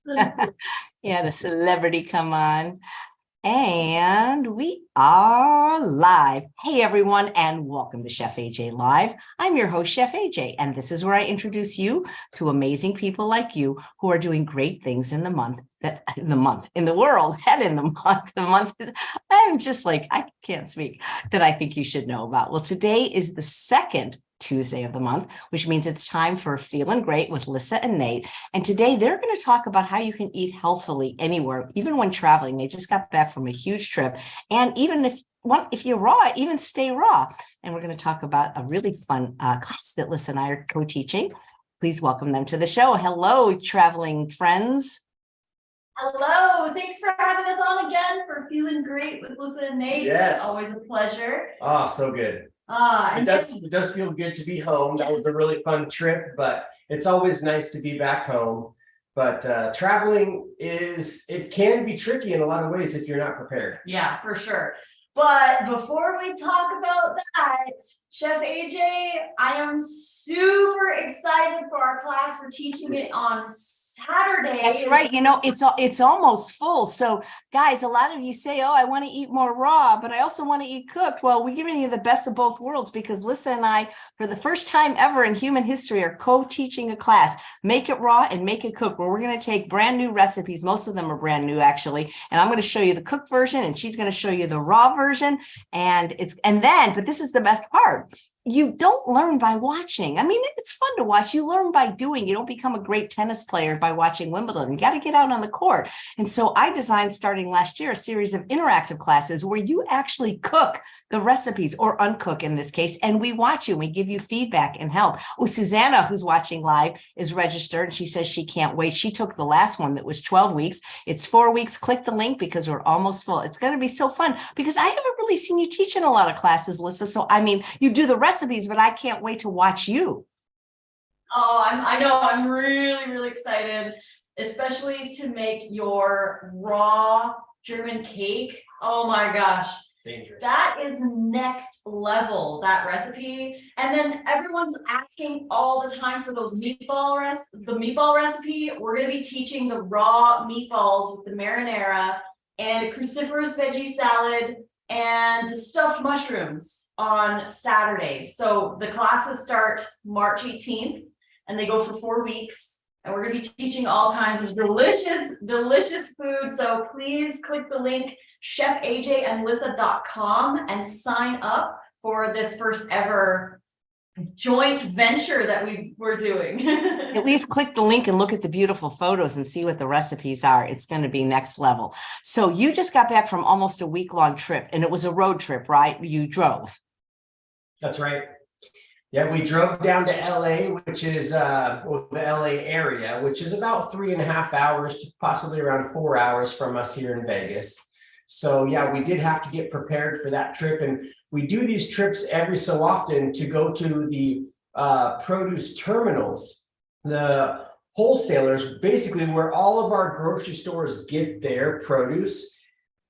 Yeah, the celebrity come on. And we are live. Hey, everyone, and welcome to Chef AJ Live. I'm your host, Chef AJ, and this is where I introduce you to amazing people like you who are doing great things in the world, and in the month. The month is, I'm just like, I can't speak, that I think you should know about. Well, today is the second Tuesday of the month, which means it's time for Feelin Great with Lissa and Nate. And today they're going to talk about how you can eat healthfully anywhere, even when traveling. They just got back from a huge trip. And even if you're raw, even stay raw. And we're going to talk about a really fun class that Lissa and I are co-teaching. Please welcome them to the show. Hello, traveling friends. Hello, thanks for having us on again for Feelin Great with Lissa and Nate. Yes. It's always a pleasure. Oh, so good. It does feel good to be home. That was a really fun trip, but it's always nice to be back home. But traveling it can be tricky in a lot of ways if you're not prepared. Yeah, for sure. But before we talk about that, Chef AJ, I am super excited for our class. We're teaching it on Saturday. That's right. You know, it's almost full. So guys, a lot of you say, oh, I want to eat more raw, but I also want to eat cooked. Well, we're giving you the best of both worlds because Lissa and I, for the first time ever in human history, are co-teaching a class, Make It Raw and Make It Cooked, where we're going to take brand new recipes. Most of them are brand new, actually. And I'm going to show you the cooked version and she's going to show you the raw version. But this is the best part. You don't learn by watching. I mean, it's fun to watch. You learn by doing. You don't become a great tennis player by watching Wimbledon. You got to get out on the court. And so I designed, starting last year, a series of interactive classes where you actually cook the recipes, or uncook in this case, and we watch you and we give you feedback and help. Oh, Susanna, who's watching live, is registered and she says she can't wait. She took the last one that was 12 weeks. It's 4 weeks. Click the link because we're almost full. It's going to be so fun because I haven't really seen you teach in a lot of classes, Lissa. So, I mean, you do the recipes, but I can't wait to watch you. Oh, I know. I'm really, really excited, especially to make your raw German cake. Oh my gosh. Dangerous. That is next level, that recipe. And then everyone's asking all the time for those the meatball recipe. We're going to be teaching the raw meatballs with the marinara and a cruciferous veggie salad and the stuffed mushrooms on Saturday. So the classes start March 18th and they go for 4 weeks. And we're going to be teaching all kinds of delicious, delicious food. So please click the link chefajandlissa.com and sign up for this first ever joint venture that we're doing. At least click the link and look at the beautiful photos and see what the recipes are. It's going to be next level. So you just got back from almost a week-long trip, and it was a road trip, right? You drove. That's right. Yeah, we drove down to LA, which is the LA area, which is about 3.5 hours to possibly around 4 hours from us here in Vegas. So yeah, we did have to get prepared for that trip. And we do these trips every so often to go to the produce terminals, the wholesalers, basically where all of our grocery stores get their produce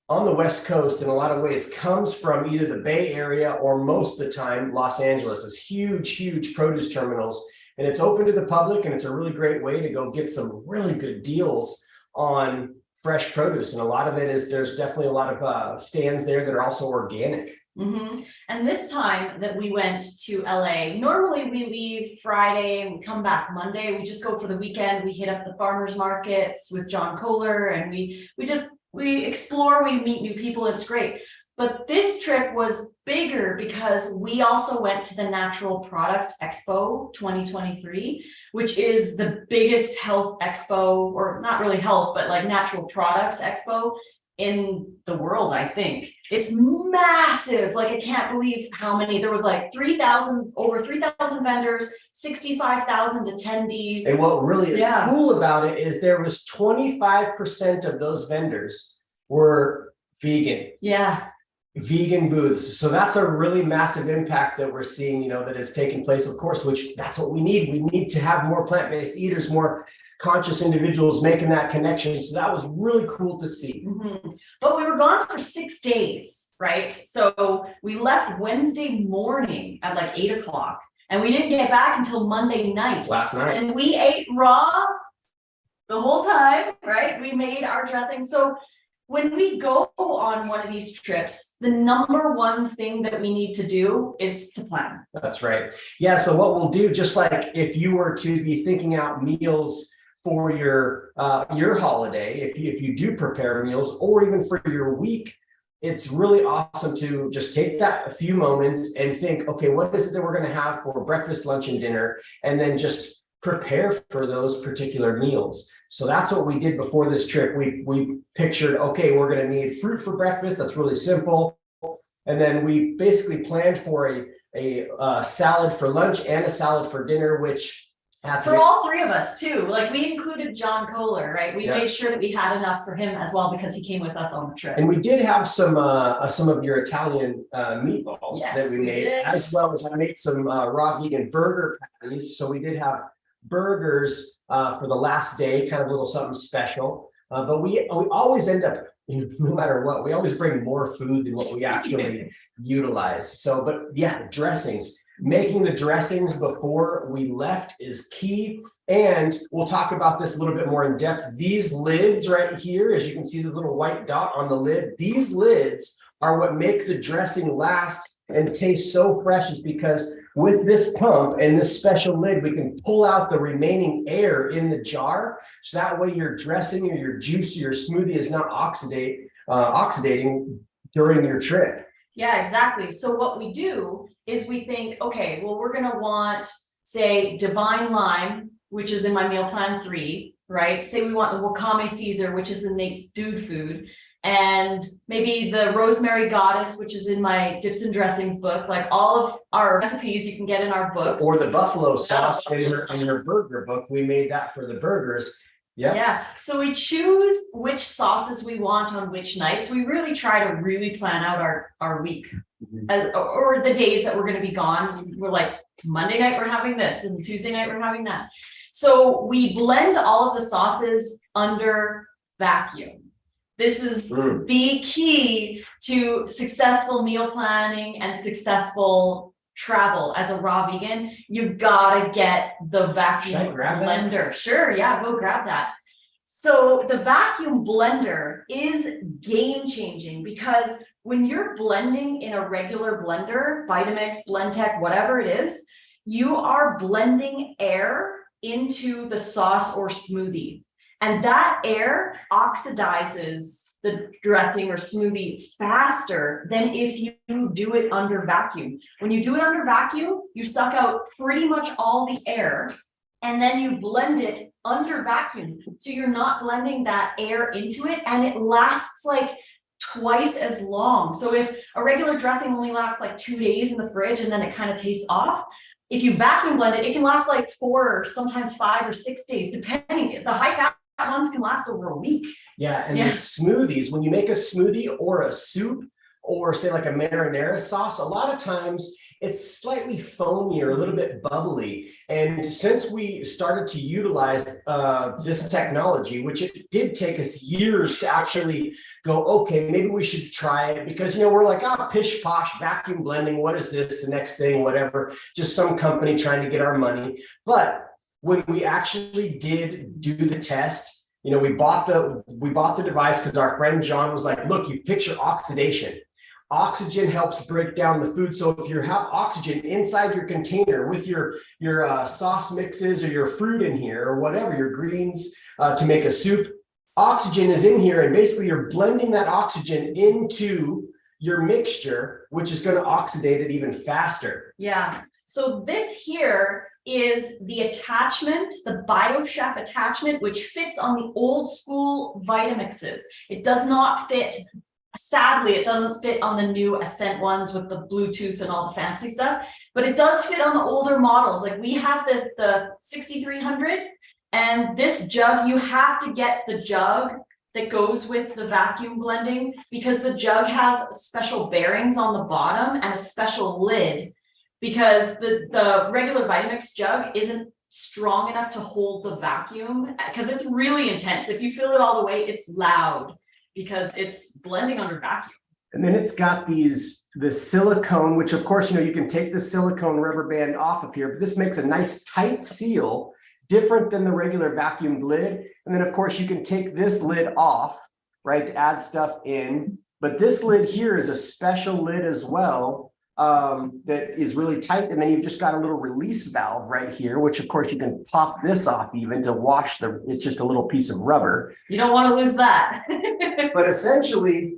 on the West Coast in a lot of ways comes from either the Bay Area or most of the time Los Angeles. It's huge, huge produce terminals, and it's open to the public, and it's a really great way to go get some really good deals on fresh produce. And a lot of it is, there's definitely a lot of stands there that are also organic. Mm-hmm. And this time that we went to LA, normally we leave Friday and we come back Monday. We just go for the weekend. We hit up the farmers markets with John Kohler, and we explore, we meet new people. It's great. But this trip was bigger because we also went to the Natural Products Expo 2023, which is the biggest health expo, or not really health, but like natural products expo in the world, I think. It's massive. Like, I can't believe how many. There was like over 3,000 vendors, 65,000 attendees. And what really is cool about it is there was 25% of those vendors were vegan. Yeah. Vegan booths. So that's a really massive impact that we're seeing, you know, that is taking place, of course, which that's what we need. We need to have more plant-based eaters, more conscious individuals making that connection. So that was really cool to see. Mm-hmm. But we were gone for 6 days, right? So we left Wednesday morning at like 8 o'clock, and we didn't get back until Monday night. Last night. And we ate raw the whole time, right? we made our dressing. So when we go on one of these trips, the number one thing that we need to do is to plan. That's right. Yeah. So what we'll do, just like if you were to be thinking out meals for your holiday, if you do prepare meals, or even for your week, it's really awesome to just take that a few moments and think, okay, what is it that we're going to have for breakfast, lunch, and dinner, and then just prepare for those particular meals. So that's what we did before this trip. We pictured, okay, we're going to need fruit for breakfast. That's really simple. And then we basically planned for a salad for lunch and a salad for dinner, which for all three of us too. Like we included John Kohler, right? We made sure that we had enough for him as well because he came with us on the trip. And we did have some of your Italian meatballs that we made, as well as I made some raw vegan burger patties. So we did have burgers for the last day, kind of a little something special. But we always end up, no matter what, we always bring more food than what we actually utilize. So, but yeah, the dressings. Making the dressings before we left is key. And we'll talk about this a little bit more in depth. These lids right here, as you can see, this little white dot on the lid, these lids are what make the dressing last and taste so fresh, is because with this pump and this special lid, we can pull out the remaining air in the jar. So that way your dressing or your juice or your smoothie is not oxidating during your trip. Yeah, exactly. So what we do is we think, okay, well, we're going to want, say, divine lime, which is in my meal plan 3, right? Say we want the wakame Caesar, which is in Nate's dude food, and maybe the rosemary goddess, which is in my dips and dressings book. Like all of our recipes you can get in our books. Or the buffalo sauce in your burger book. We made that for the burgers. Yeah. So we choose which sauces we want on which nights. We really try to really plan out our week, or the days that we're going to be gone. We're like, Monday night we're having this, and Tuesday night we're having that. So we blend all of the sauces under vacuum. This is the key to successful meal planning and successful travel as a raw vegan. You gotta get the vacuum blender. Sure, yeah, go grab that. So the vacuum blender is game changing, because when you're blending in a regular blender, Vitamix, Blendtec, whatever it is, you are blending air into the sauce or smoothie. And that air oxidizes the dressing or smoothie faster than if you do it under vacuum. When you do it under vacuum, you suck out pretty much all the air, and then you blend it under vacuum. So you're not blending that air into it, and it lasts like twice as long. So if a regular dressing only lasts like 2 days in the fridge and then it kind of tastes off, if you vacuum blend it, it can last like 4 or sometimes 5 or 6 days, depending. The high fat ones can last over a week. Yeah, and the smoothies, when you make a smoothie or a soup, or say like a marinara sauce, a lot of times it's slightly foamy or a little bit bubbly. And since we started to utilize this technology, which it did take us years to actually go, okay, maybe we should try it, because, we're like, pish posh, vacuum blending, what is this, the next thing, whatever, just some company trying to get our money. But when we actually did do the test, we bought the device because our friend John was like, look, you picture oxidation. Oxygen helps break down the food. So if you have oxygen inside your container with your sauce mixes or your fruit in here or whatever, your greens to make a soup, oxygen is in here, and basically you're blending that oxygen into your mixture, which is going to oxidate it even faster. Yeah. So this here is the attachment, the BioChef attachment, which fits on the old school Vitamixes. It does not fit. Sadly, it doesn't fit on the new Ascent ones with the Bluetooth and all the fancy stuff, but it does fit on the older models. Like we have the 6300, and this jug, you have to get the jug that goes with the vacuum blending, because the jug has special bearings on the bottom and a special lid, because the regular Vitamix jug isn't strong enough to hold the vacuum, because it's really intense. If you fill it all the way, it's loud, because it's blending under vacuum. And then it's got the silicone, which of course, you can take the silicone rubber band off of here, but this makes a nice tight seal, different than the regular vacuum lid. And then of course you can take this lid off, right, to add stuff in. But this lid here is a special lid as well, that is really tight. And then you've just got a little release valve right here, which of course you can pop this off even to wash it's just a little piece of rubber. You don't want to lose that. But essentially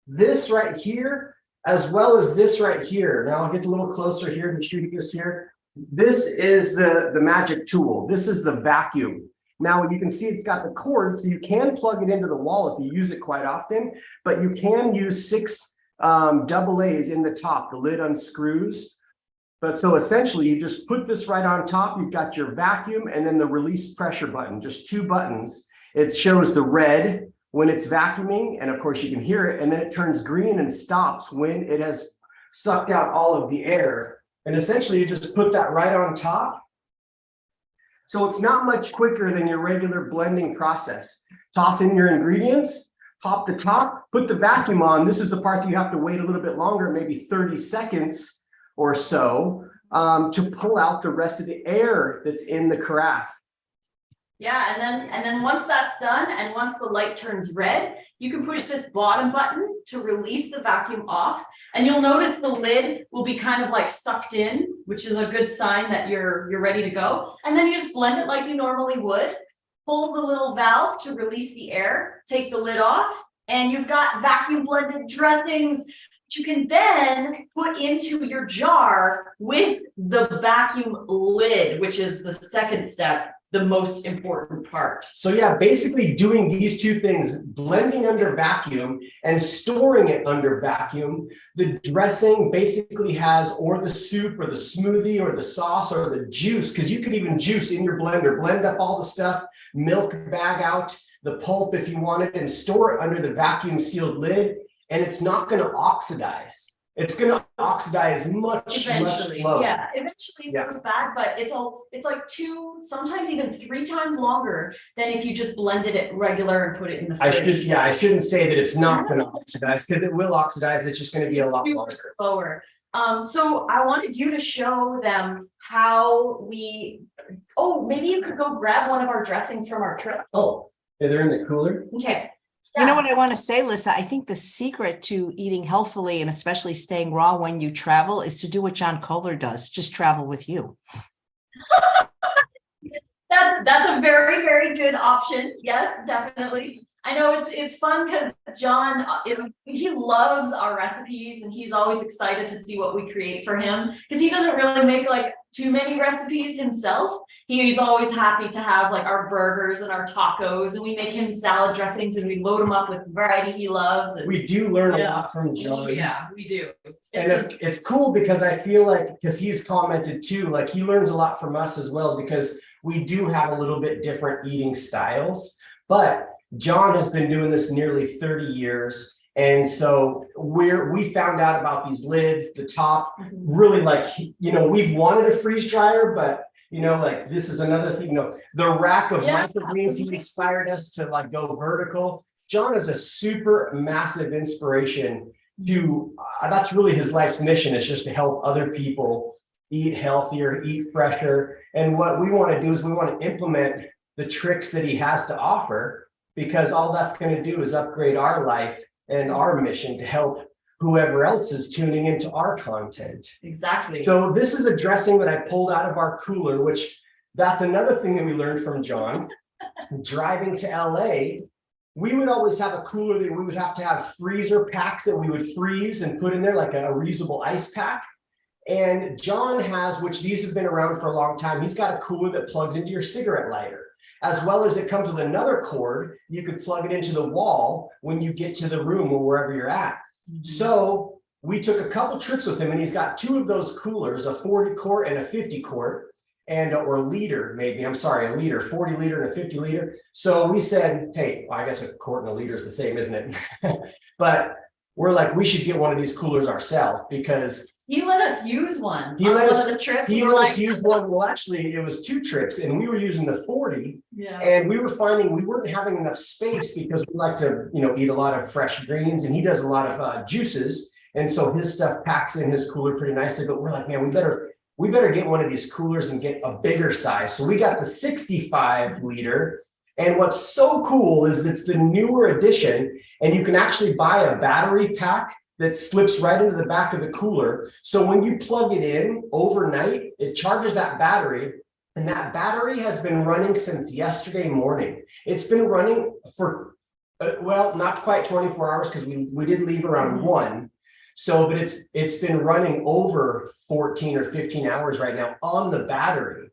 this right here, as well as this right here. Now I'll get a little closer here to shooting this here. This is the magic tool. This is the vacuum. Now you can see it's got the cord, so you can plug it into the wall if you use it quite often, but you can use 6 AA's in the top. The lid unscrews. But so essentially you just put this right on top. You've got your vacuum and then the release pressure button, just 2 buttons. It shows the red when it's vacuuming, and of course you can hear it, and then it turns green and stops when it has sucked out all of the air. And essentially you just put that right on top. So it's not much quicker than your regular blending process. Toss in your ingredients, pop the top, put the vacuum on. This is the part that you have to wait a little bit longer, maybe 30 seconds or so, to pull out the rest of the air that's in the carafe. Yeah, and then once that's done, and once the light turns red, you can push this bottom button to release the vacuum off, and you'll notice the lid will be kind of like sucked in, which is a good sign that you're ready to go. And then you just blend it like you normally would, pull the little valve to release the air, take the lid off, and you've got vacuum blended dressings that you can then put into your jar with the vacuum lid, which is the second step, the most important part. So yeah, basically doing these 2 things, blending under vacuum and storing it under vacuum, the dressing basically has, or the soup or the smoothie or the sauce or the juice, because you could even juice in your blender, blend up all the stuff, milk bag out the pulp if you wanted, and store it under the vacuum sealed lid, and it's not going to oxidize. It's going to oxidize much slower. Yeah, eventually it goes bad, but it's like 2, sometimes even 3 times longer than if you just blended it regular and put it in the fridge. I shouldn't say that it's not going to oxidize, because it will oxidize. It's just going to be a lot longer. Slower. So I wanted you to show them how maybe you could go grab one of our dressings from our trip. Oh, yeah, they're in the cooler. Okay. You know what I want to say, Lissa? I think the secret to eating healthfully and especially staying raw when you travel is to do what John Kohler does, just travel with you. That's a very, very good option. Yes, definitely. I know it's fun because John, he loves our recipes and he's always excited to see what we create for him, because he doesn't really make like too many recipes himself. He's always happy to have like our burgers and our tacos, and we make him salad dressings and we load him up with variety he loves. We do learn a lot from John. Yeah, we do. It's cool because I feel like, because he's commented too, like he learns a lot from us as well, because we do have a little bit different eating styles. But John has been doing this nearly 30 years. And so we found out about these lids, the top, really like, we've wanted a freeze dryer, but like this is another thing, the rack of microgreens, he inspired us to like go vertical. John is a super massive inspiration to, that's really his life's mission, is just to help other people eat healthier, eat fresher. And what we want to do is we want to implement the tricks that he has to offer, because all that's going to do is upgrade our life and our mission to help whoever else is tuning into our content. Exactly. So this is a dressing that I pulled out of our cooler, which that's another thing that we learned from John. Driving to LA, we would always have a cooler that we would have to have freezer packs that we would freeze and put in there, like a reusable ice pack. And John has, which these have been around for a long time, he's got a cooler that plugs into your cigarette lighter, as well as it comes with another cord. You could plug it into the wall when you get to the room or wherever you're at. So we took a couple trips with him, and he's got 2 of those coolers, a 40 quart and a 50 quart, and or a liter, maybe, I'm sorry, a liter, 40 liter and a 50 liter. So we said, hey, well, I guess a quart and a liter is the same, isn't it? But we're like, we should get one of these coolers ourselves, because he let us use one. He let us, one of the trips. he let us use one. Well, actually, it was 2 trips, and we were using the 40. Yeah. And we were finding we weren't having enough space, because we like to, eat a lot of fresh greens, and he does a lot of juices. And so his stuff packs in his cooler pretty nicely. But we're like, man, we better get one of these coolers and get a bigger size. So we got the 65 liter, And what's so cool is it's the newer edition, and you can actually buy a battery pack that slips right into the back of the cooler. So when you plug it in overnight, it charges that battery, and that battery has been running since yesterday morning. It's been running for, well, not quite 24 hours because we did leave around 1. So, but it's been running over 14 or 15 hours right now on the battery.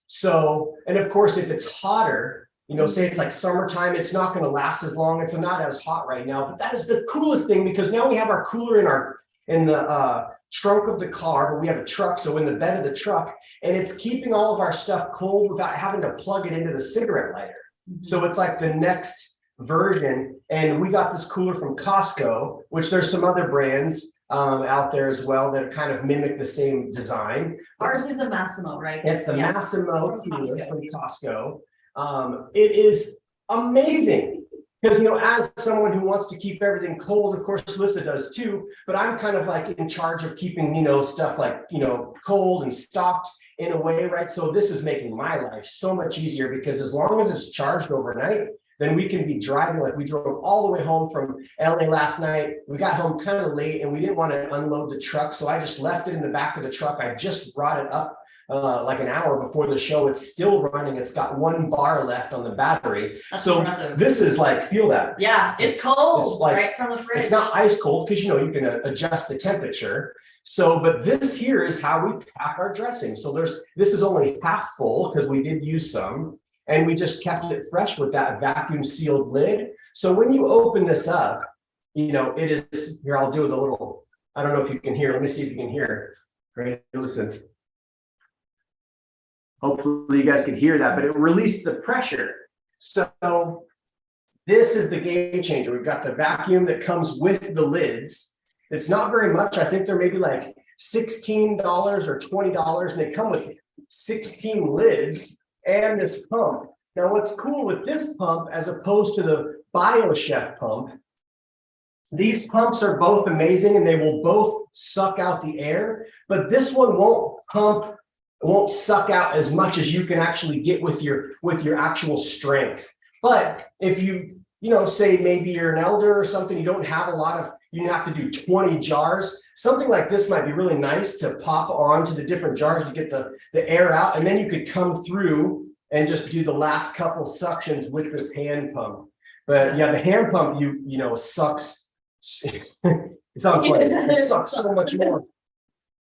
So, and of course, if it's hotter, you know, say it's like summertime, it's not going to last as long. It's not as hot right now, but that is the coolest thing, because now we have our cooler in the trunk of the car, but we have a truck, so in the bed of the truck, and it's keeping all of our stuff cold without having to plug it into the cigarette lighter. So it's like the next version. And we got this cooler from Costco, which there's some other brands out there as well that kind of mimic the same design. Ours is a Massimo, right? It's the Yeah. Massimo From cooler Costco. from Costco. It is amazing because, you know, as someone who wants to keep everything cold, of course, Lissa does too, but I'm kind of like in charge of keeping, you know, stuff like, you know, cold and stocked in a way, right? So this is making my life so much easier, because as long as it's charged overnight, then we can be driving. Like we drove all the way home from LA last night. We got home kind of late and we didn't want to unload the truck. So I just left it in the back of the truck. I just brought it up like an hour before the show. It's still running. It's got 1 bar left on the battery. That's So impressive. this is like, feel that. Yeah, it's cold, It's like- right from the fridge. It's not ice cold because, you know, you can adjust the temperature. So, but this here is how we pack our dressing. So this is only half full because we did use some, and we just kept it fresh with that vacuum sealed lid. So when you open this up, you know, it is, here, I'll do the little, I don't know if you can hear. Let me see if you can hear. Great, listen. Hopefully you guys can hear that, but it released the pressure. So this is the game changer. We've got the vacuum that comes with the lids. It's not very much. I think they're maybe like $16 or $20, and they come with 16 lids and this pump. Now, what's cool with this pump, as opposed to the BioChef pump, these pumps are both amazing and they will both suck out the air, but this one won't suck out as much as you can actually get with your actual strength. But if you know, say maybe you're an elder or something, you don't have a lot of, you have to do 20 jars. Something like this might be really nice to pop onto the different jars to get the air out. And then you could come through and just do the last couple suctions with this hand pump. But yeah, the hand pump, you know, sucks. It sounds like it sucks so much more.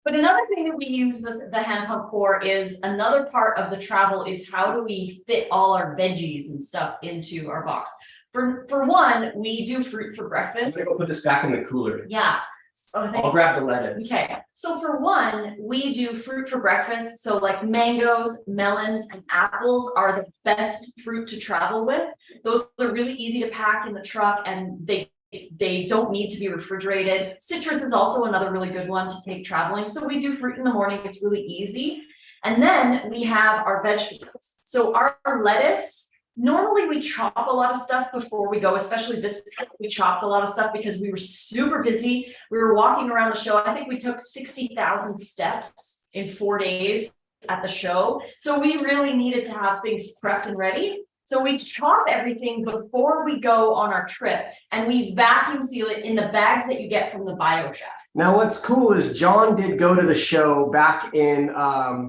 But another thing that we use the hand pump for is another part of the travel is how do we fit all our veggies and stuff into our box. For one, we do fruit for I'm breakfast. gonna go put this back in the cooler. Yeah. So I'll grab the lettuce. okay. So for one, we do fruit for breakfast. So like mangoes, melons, and apples are the best fruit to travel with. Those are really easy to pack in the truck, and they don't need to be refrigerated. Citrus is also another really good one to take traveling. So we do fruit in the morning. It's really easy. And then we have our vegetables. So our lettuce, normally we chop a lot of stuff before we go, especially this trip. We chopped a lot of stuff because we were super busy. We were walking around the show. I think we took 60,000 steps in 4 days at the show. So we really needed to have things prepped and ready. So we chop everything before we go on our trip, and we vacuum seal it in the bags that you get from the BioChef. Now, what's cool is John did go to the show back in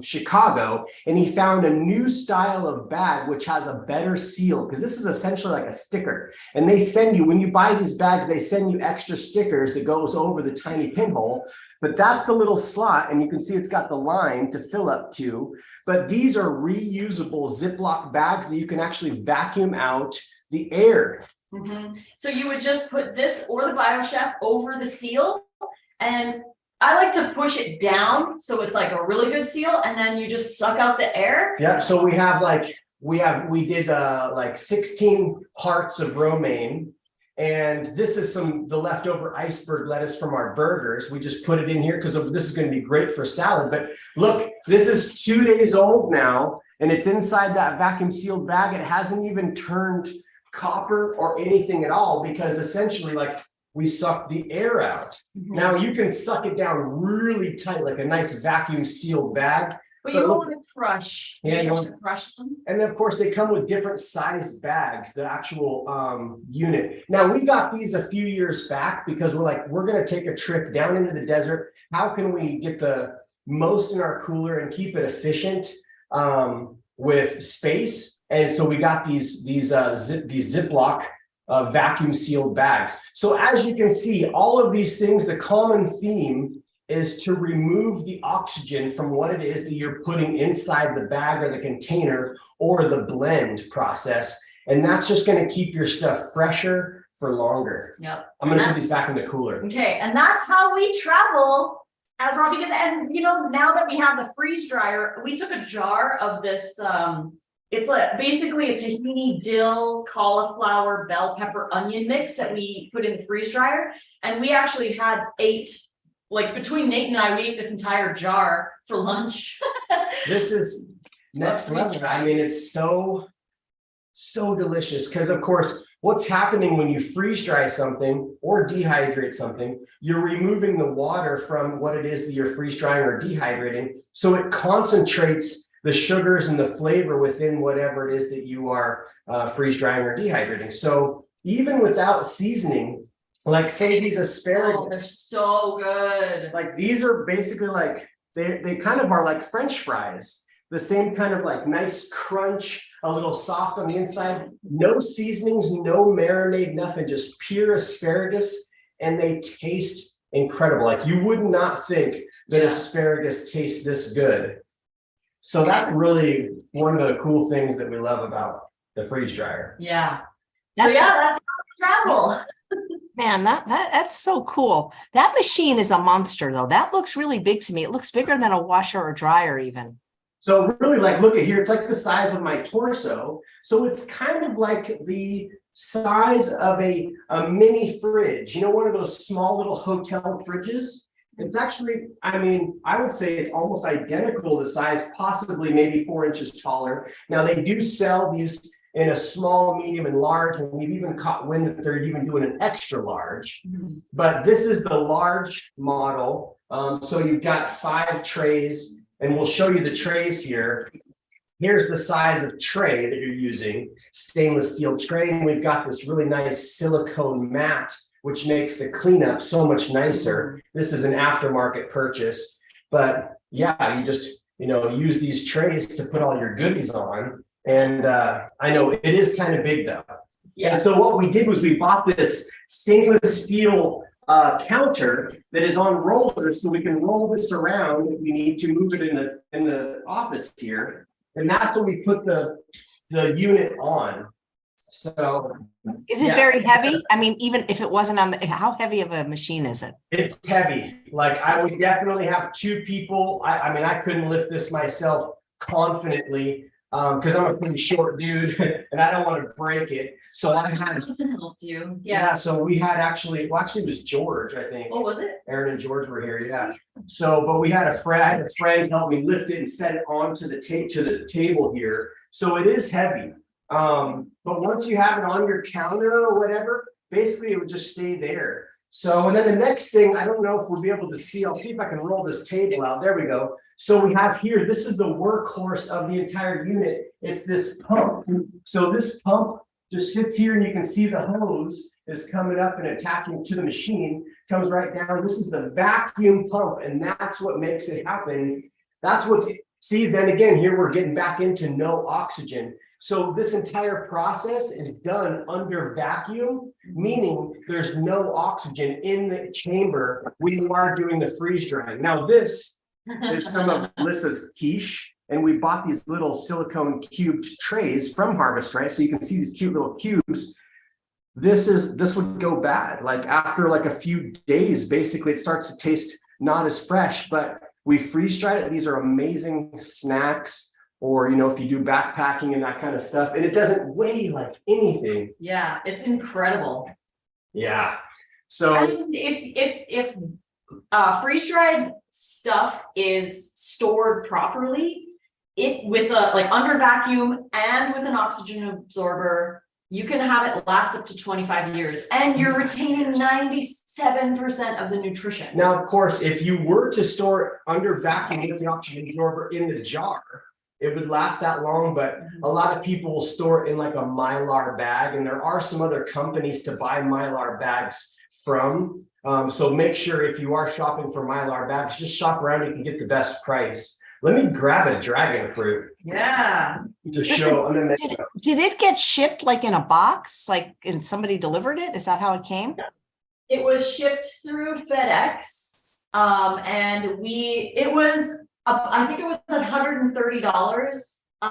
Chicago, and he found a new style of bag which has a better seal, because this is essentially like a sticker. And they send you, when you buy these bags, they send you extra stickers that goes over the tiny pinhole. But that's the little slot, and you can see it's got the line to fill up to. But these are reusable Ziploc bags that you can actually vacuum out the air. Mm-hmm. So you would just put this or the BioChef over the seal, and I like to push it down so it's like a really good seal, and then you just suck out the air. Yeah, so we did like 16 hearts of romaine, and this is the leftover iceberg lettuce from our burgers. We just put it in here because this is going to be great for salad. But look, this is 2 days old now, and it's inside that vacuum sealed bag. It hasn't even turned copper or anything at all, because essentially, like, we suck the air out. Mm-hmm. Now you can suck it down really tight, like a nice vacuum sealed bag. But you don't want to crush. Yeah, you you don't- want to crush them. And then of course they come with different size bags, the actual unit. Now we got these a few years back because we're gonna take a trip down into the desert. How can we get the most in our cooler and keep it efficient with space? And so we got these Ziploc vacuum sealed bags. So as you can see, all of these things, the common theme is to remove the oxygen from what it is that you're putting inside the bag or the container or the blend process. And that's just going to keep your stuff fresher for longer. Yep. I'm going to put these back in the cooler. Okay, and that's how we travel as raw because, and you know, now that we have the freeze dryer, we took a jar of this, it's like basically a tahini, dill, cauliflower, bell pepper, onion mix that we put in the freeze dryer. And we actually had 8, like between Nate and I, we ate this entire jar for lunch. This is next level. I mean, it's so delicious because of course, what's happening when you freeze dry something or dehydrate something, you're removing the water from what it is that you're freeze drying or dehydrating. So it concentrates the sugars and the flavor within whatever it is that you are freeze drying or dehydrating. So even without seasoning, like say these asparagus, Oh, they're so good. like these are basically like, they kind of are like French fries, the same kind of like nice crunch, a little soft on the inside, no seasonings, no marinade, nothing, just pure asparagus. And they taste incredible. Like you would not think that asparagus tastes this good. So that's really one of the cool things that we love about the freeze dryer. Yeah. So That's- yeah, that's how we travel. Man, that's so cool. That machine is a monster though. That looks really big to me. It looks bigger than a washer or dryer even. So really like, look at here, it's like the size of my torso. So it's kind of like the size of a mini fridge, you know, one of those small little hotel fridges. It's actually, I mean, I would say it's almost identical to size, possibly maybe 4 inches taller. Now they do sell these in a small, medium, and large, and we've even caught wind that they're even doing an extra large. But this is the large model. So you've got 5 trays, and we'll show you the trays here. Here's the size of tray that you're using, stainless steel tray, and we've got this really nice silicone mat, which makes the cleanup so much nicer. This is an aftermarket purchase, but yeah, you just, you know, use these trays to put all your goodies on. And I know it is kind of big though. Yeah. And so what we did was we bought this stainless steel counter that is on rollers, so we can roll this around if we need to move it in the office here. And that's when we put the unit on. So Is it very heavy? I mean, even if it wasn't on the, how heavy of a machine is it? it's heavy. Like I would definitely have 2 people. I mean, I couldn't lift this myself confidently because I'm a pretty short dude and I don't want to break it. So I had, Listen helped you. yeah, so we had actually, well, actually it was George, I think. Oh, was it? Aaron and George were here, yeah. So, but we had a friend help me lift it and set it onto the table here. So it is heavy. But once you have it on your counter or whatever, basically it would just stay there. So, and then the next thing, I don't know if we'll be able to see, I'll see if I can roll this table out. There we go. So we have here, this is the workhorse of the entire unit. It's this pump. So this pump just sits here and you can see the hose is coming up and attaching to the machine, comes right down. This is the vacuum pump, and that's what makes it happen. That's what's, see, then again, here we're getting back into no oxygen. So this entire process is done under vacuum, meaning there's no oxygen in the chamber when you are doing the freeze drying. Now this is some of Lissa's quiche, and we bought these little silicone cubed trays from Harvest, right? So you can see these cute little cubes. This would go bad. Like after like a few days, basically it starts to taste not as fresh, but we freeze dried it. These are amazing snacks. Or, you know, if you do backpacking and that kind of stuff, and it doesn't weigh like anything. Yeah, it's incredible. Yeah. So I mean, if freeze dried stuff is stored properly, it with a like under vacuum and with an oxygen absorber, you can have it last up to 25 years and you're retaining 97% of the nutrition. Now, of course, if you were to store it under vacuum with the oxygen absorber in the jar, it would last that long, but a lot of people will store it in like a Mylar bag, and there are some other companies to buy Mylar bags from. So make sure if you are shopping for Mylar bags, just shop around, you can get the best price. Let me grab a dragon fruit. Yeah. To show. Did it get shipped like in a box, like and somebody delivered it? Is that how it came? It was shipped through FedEx. And it was, I think it was $130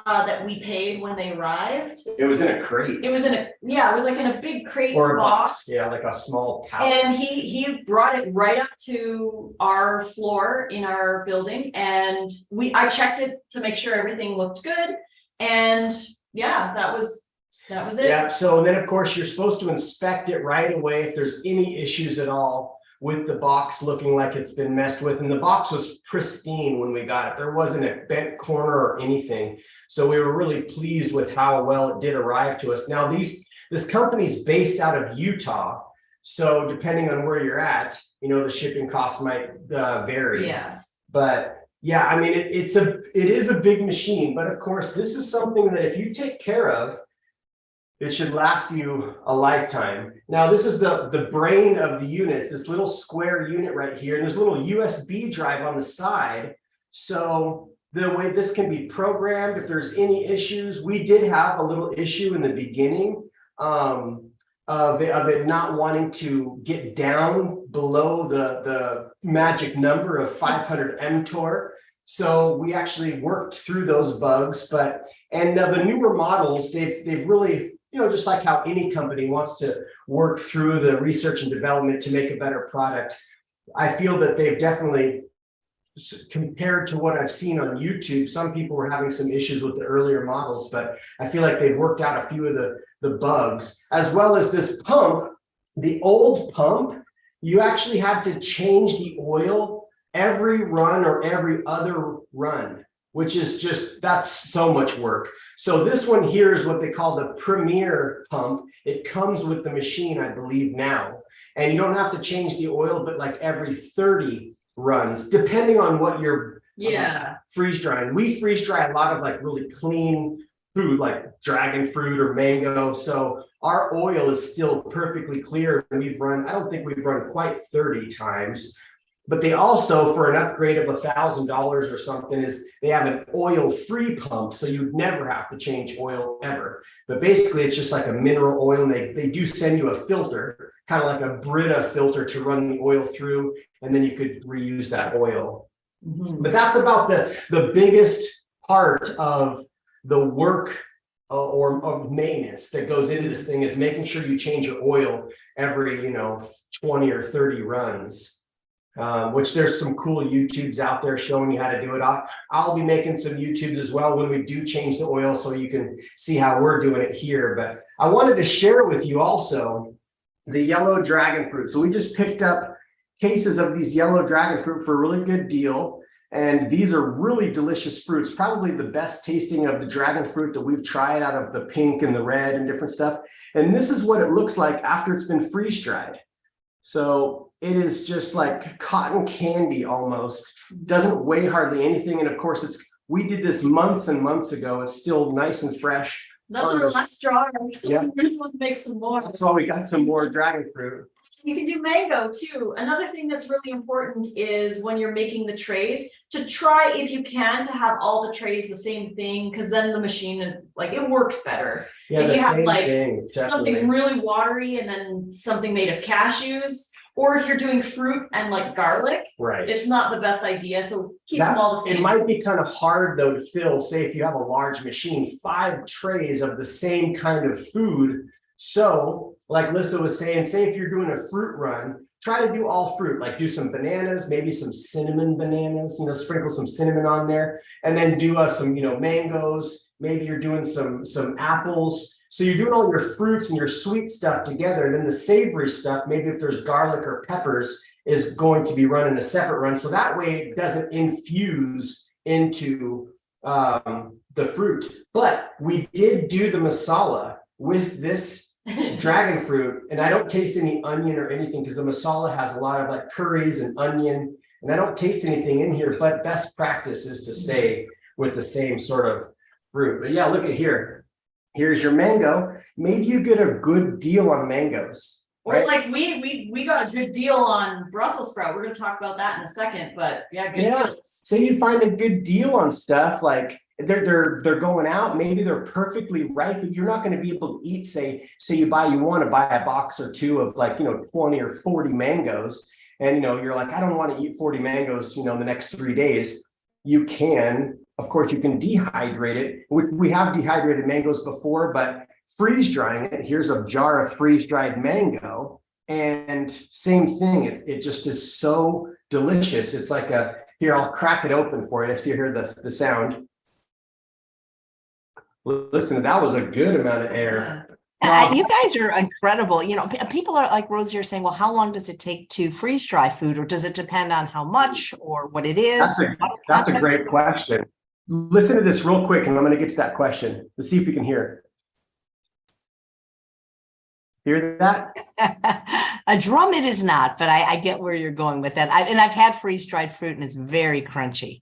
that we paid when they arrived. It was in a crate. It was in it was like in a big crate or a box. Yeah, like a small pouch. And he brought it right up to our floor in our building, and I checked it to make sure everything looked good. And yeah, that was it. Yeah, so then of course you're supposed to inspect it right away if there's any issues at all with the box looking like it's been messed with. And the box was pristine when we got it. There wasn't a bent corner or anything. So we were really pleased with how well it did arrive to us. Now this company's based out of Utah. So depending on where you're at, the shipping costs might vary. Yeah. But yeah, I mean, it is a big machine, but of course this is something that if you take care of, it should last you a lifetime. Now, this is the brain of the units, this little square unit right here, and there's a little USB drive on the side. So the way this can be programmed, if there's any issues, we did have a little issue in the beginning of it not wanting to get down below the magic number of 500 mTOR. So we actually worked through those bugs, and the newer models, they've really, just like how any company wants to work through the research and development to make a better product. I feel that they've definitely, compared to what I've seen on YouTube, some people were having some issues with the earlier models, but I feel like they've worked out a few of the bugs, as well as this pump. The old pump, you actually had to change the oil every run or every other run, which is that's so much work. So this one here is what they call the Premier pump. It comes with the machine, I believe now, and you don't have to change the oil, but like every 30 runs, depending on what you're freeze drying. We freeze dry a lot of like really clean food, like dragon fruit or mango. So our oil is still perfectly clear. And I don't think we've run quite 30 times. But they also, for an upgrade of $1,000 or something, they have an oil-free pump, so you'd never have to change oil ever. But basically, it's just like a mineral oil, and they do send you a filter, kind of like a Brita filter to run the oil through, and then you could reuse that oil. Mm-hmm. But that's about the biggest part of the work or of maintenance that goes into this thing, is making sure you change your oil every 20 or 30 runs. Which there's some cool YouTubes out there showing you how to do it. I'll be making some YouTubes as well when we do change the oil, so you can see how we're doing it here. But I wanted to share with you also the yellow dragon fruit. So we just picked up cases of these yellow dragon fruit for a really good deal. And these are really delicious fruits, probably the best tasting of the dragon fruit that we've tried out of the pink and the red and different stuff. And this is what it looks like after it's been freeze dried. So it is just like cotton candy almost. Doesn't weigh hardly anything. And of course, we did this months and months ago. It's still nice and fresh. That's our last jar. So we really want to make some more. That's why we got some more dragon fruit. You can do mango too. Another thing that's really important is when you're making the trays, to try, if you can, to have all the trays the same thing, because then the machine is like, it works better. Yeah, if you have like something really watery and then something made of cashews, or if you're doing fruit and like garlic, right, it's not the best idea. So keep them all the same. It might be kind of hard though to fill, say if you have a large machine, 5 trays of the same kind of food. So like Lissa was saying, say if you're doing a fruit run, try to do all fruit, like do some bananas, maybe some cinnamon bananas, sprinkle some cinnamon on there, and then do some, mangoes. Maybe you're doing some apples. So you're doing all your fruits and your sweet stuff together. And then the savory stuff, maybe if there's garlic or peppers, is going to be run in a separate run. So that way it doesn't infuse into the fruit. But we did do the masala with this dragon fruit, and I don't taste any onion or anything because the masala has a lot of like curries and onion, and I don't taste anything in here, but best practice is to stay with the same sort of fruit. But yeah, look at here. Here's your mango. Maybe you get a good deal on mangoes. Or right? like we got a good deal on Brussels sprout. We're gonna talk about that in a second, but yeah, good deals. Say you find a good deal on stuff like they're going out, maybe they're perfectly ripe, but you're not going to be able to eat, say you want to buy a box or two of like, 20 or 40 mangoes. And, you're like, I don't want to eat 40 mangoes, in the next 3 days. You can, of course, you can dehydrate it. We have dehydrated mangoes before, but freeze drying it. Here's a jar of freeze dried mango. And same thing. It just is so delicious. It's like here, I'll crack it open for you so you hear the sound. Listen, that was a good amount of air. You guys are incredible. People are like Rosie are saying, well, how long does it take to freeze dry food, or does it depend on how much or what it is? That's a great question. Listen to this real quick, and I'm going to get to that question. Let's see if we can hear it. Hear that? A drum it is not, but I get where you're going with that. I've had freeze dried fruit, and it's very crunchy.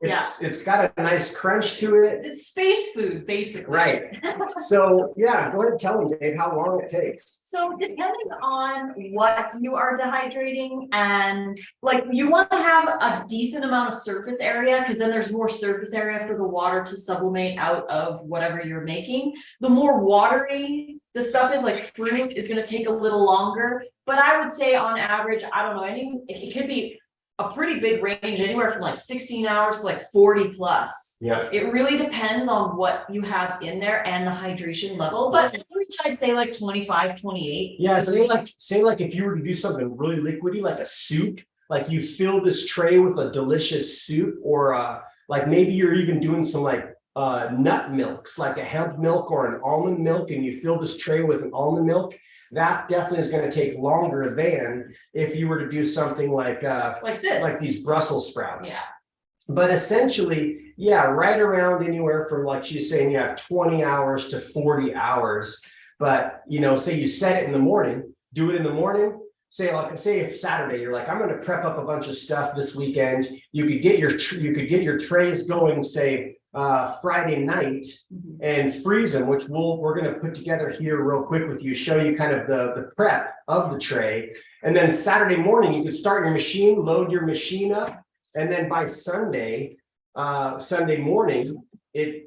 It's got a nice crunch to it. It's space food, basically. Right. So yeah, go ahead and tell me, Dave, how long it takes. So depending on what you are dehydrating, and like you want to have a decent amount of surface area, because then there's more surface area for the water to sublimate out of whatever you're making. The more watery the stuff is, like fruit, is going to take a little longer. But I would say on average, I don't know, it could be a pretty big range, anywhere from like 16 hours to like 40 plus. Yeah. It really depends on what you have in there and the hydration level, but average, I'd say like 25, 28. Yeah, say like if you were to do something really liquidy, like a soup, like you fill this tray with a delicious soup, or like maybe you're even doing some like nut milks, like a hemp milk or an almond milk, and you fill this tray with an almond milk. That definitely is going to take longer than if you were to do something like this, like these Brussels sprouts. Yeah. But essentially, yeah, right around anywhere from, like she's saying, you have 20 hours to 40 hours. But, say you set it in the morning, do it in the morning. Say if Saturday, you're like, I'm going to prep up a bunch of stuff this weekend. You could get your trays going, say, Friday night, and freeze them, which we're going to put together here real quick with you, show you kind of the prep of the tray. And then Saturday morning, you can start your machine, load your machine up. And then by Sunday morning, it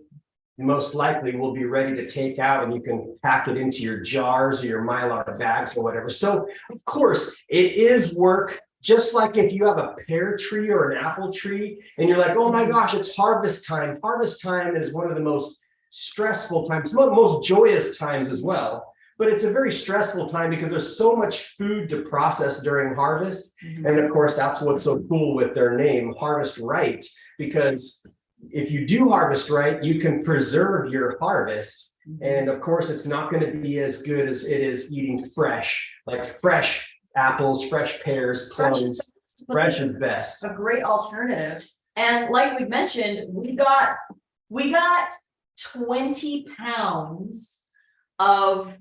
most likely will be ready to take out, and you can pack it into your jars or your Mylar bags or whatever. So of course it is work. Just like if you have a pear tree or an apple tree and you're like, oh my gosh, it's harvest time. Harvest time is one of the most stressful times, most joyous times as well. But it's a very stressful time because there's so much food to process during harvest. And of course, that's what's so cool with their name, Harvest Right, because if you do harvest right, you can preserve your harvest. And of course, it's not going to be as good as it is eating fresh, like fresh apples, fresh pears, plums. Fresh is best. A great alternative. And like we mentioned, we got 20 pounds of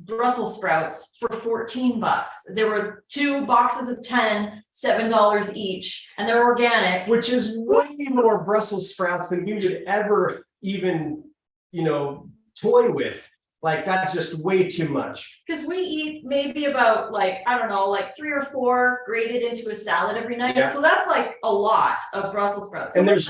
Brussels sprouts for $14. There were 2 boxes of 10, $7 each, and they're organic. Which is way more Brussels sprouts than you would ever even, toy with. Like, that's just way too much. Because we eat maybe about like 3 or 4 grated into a salad every night. Yeah. So that's like a lot of Brussels sprouts. So And let's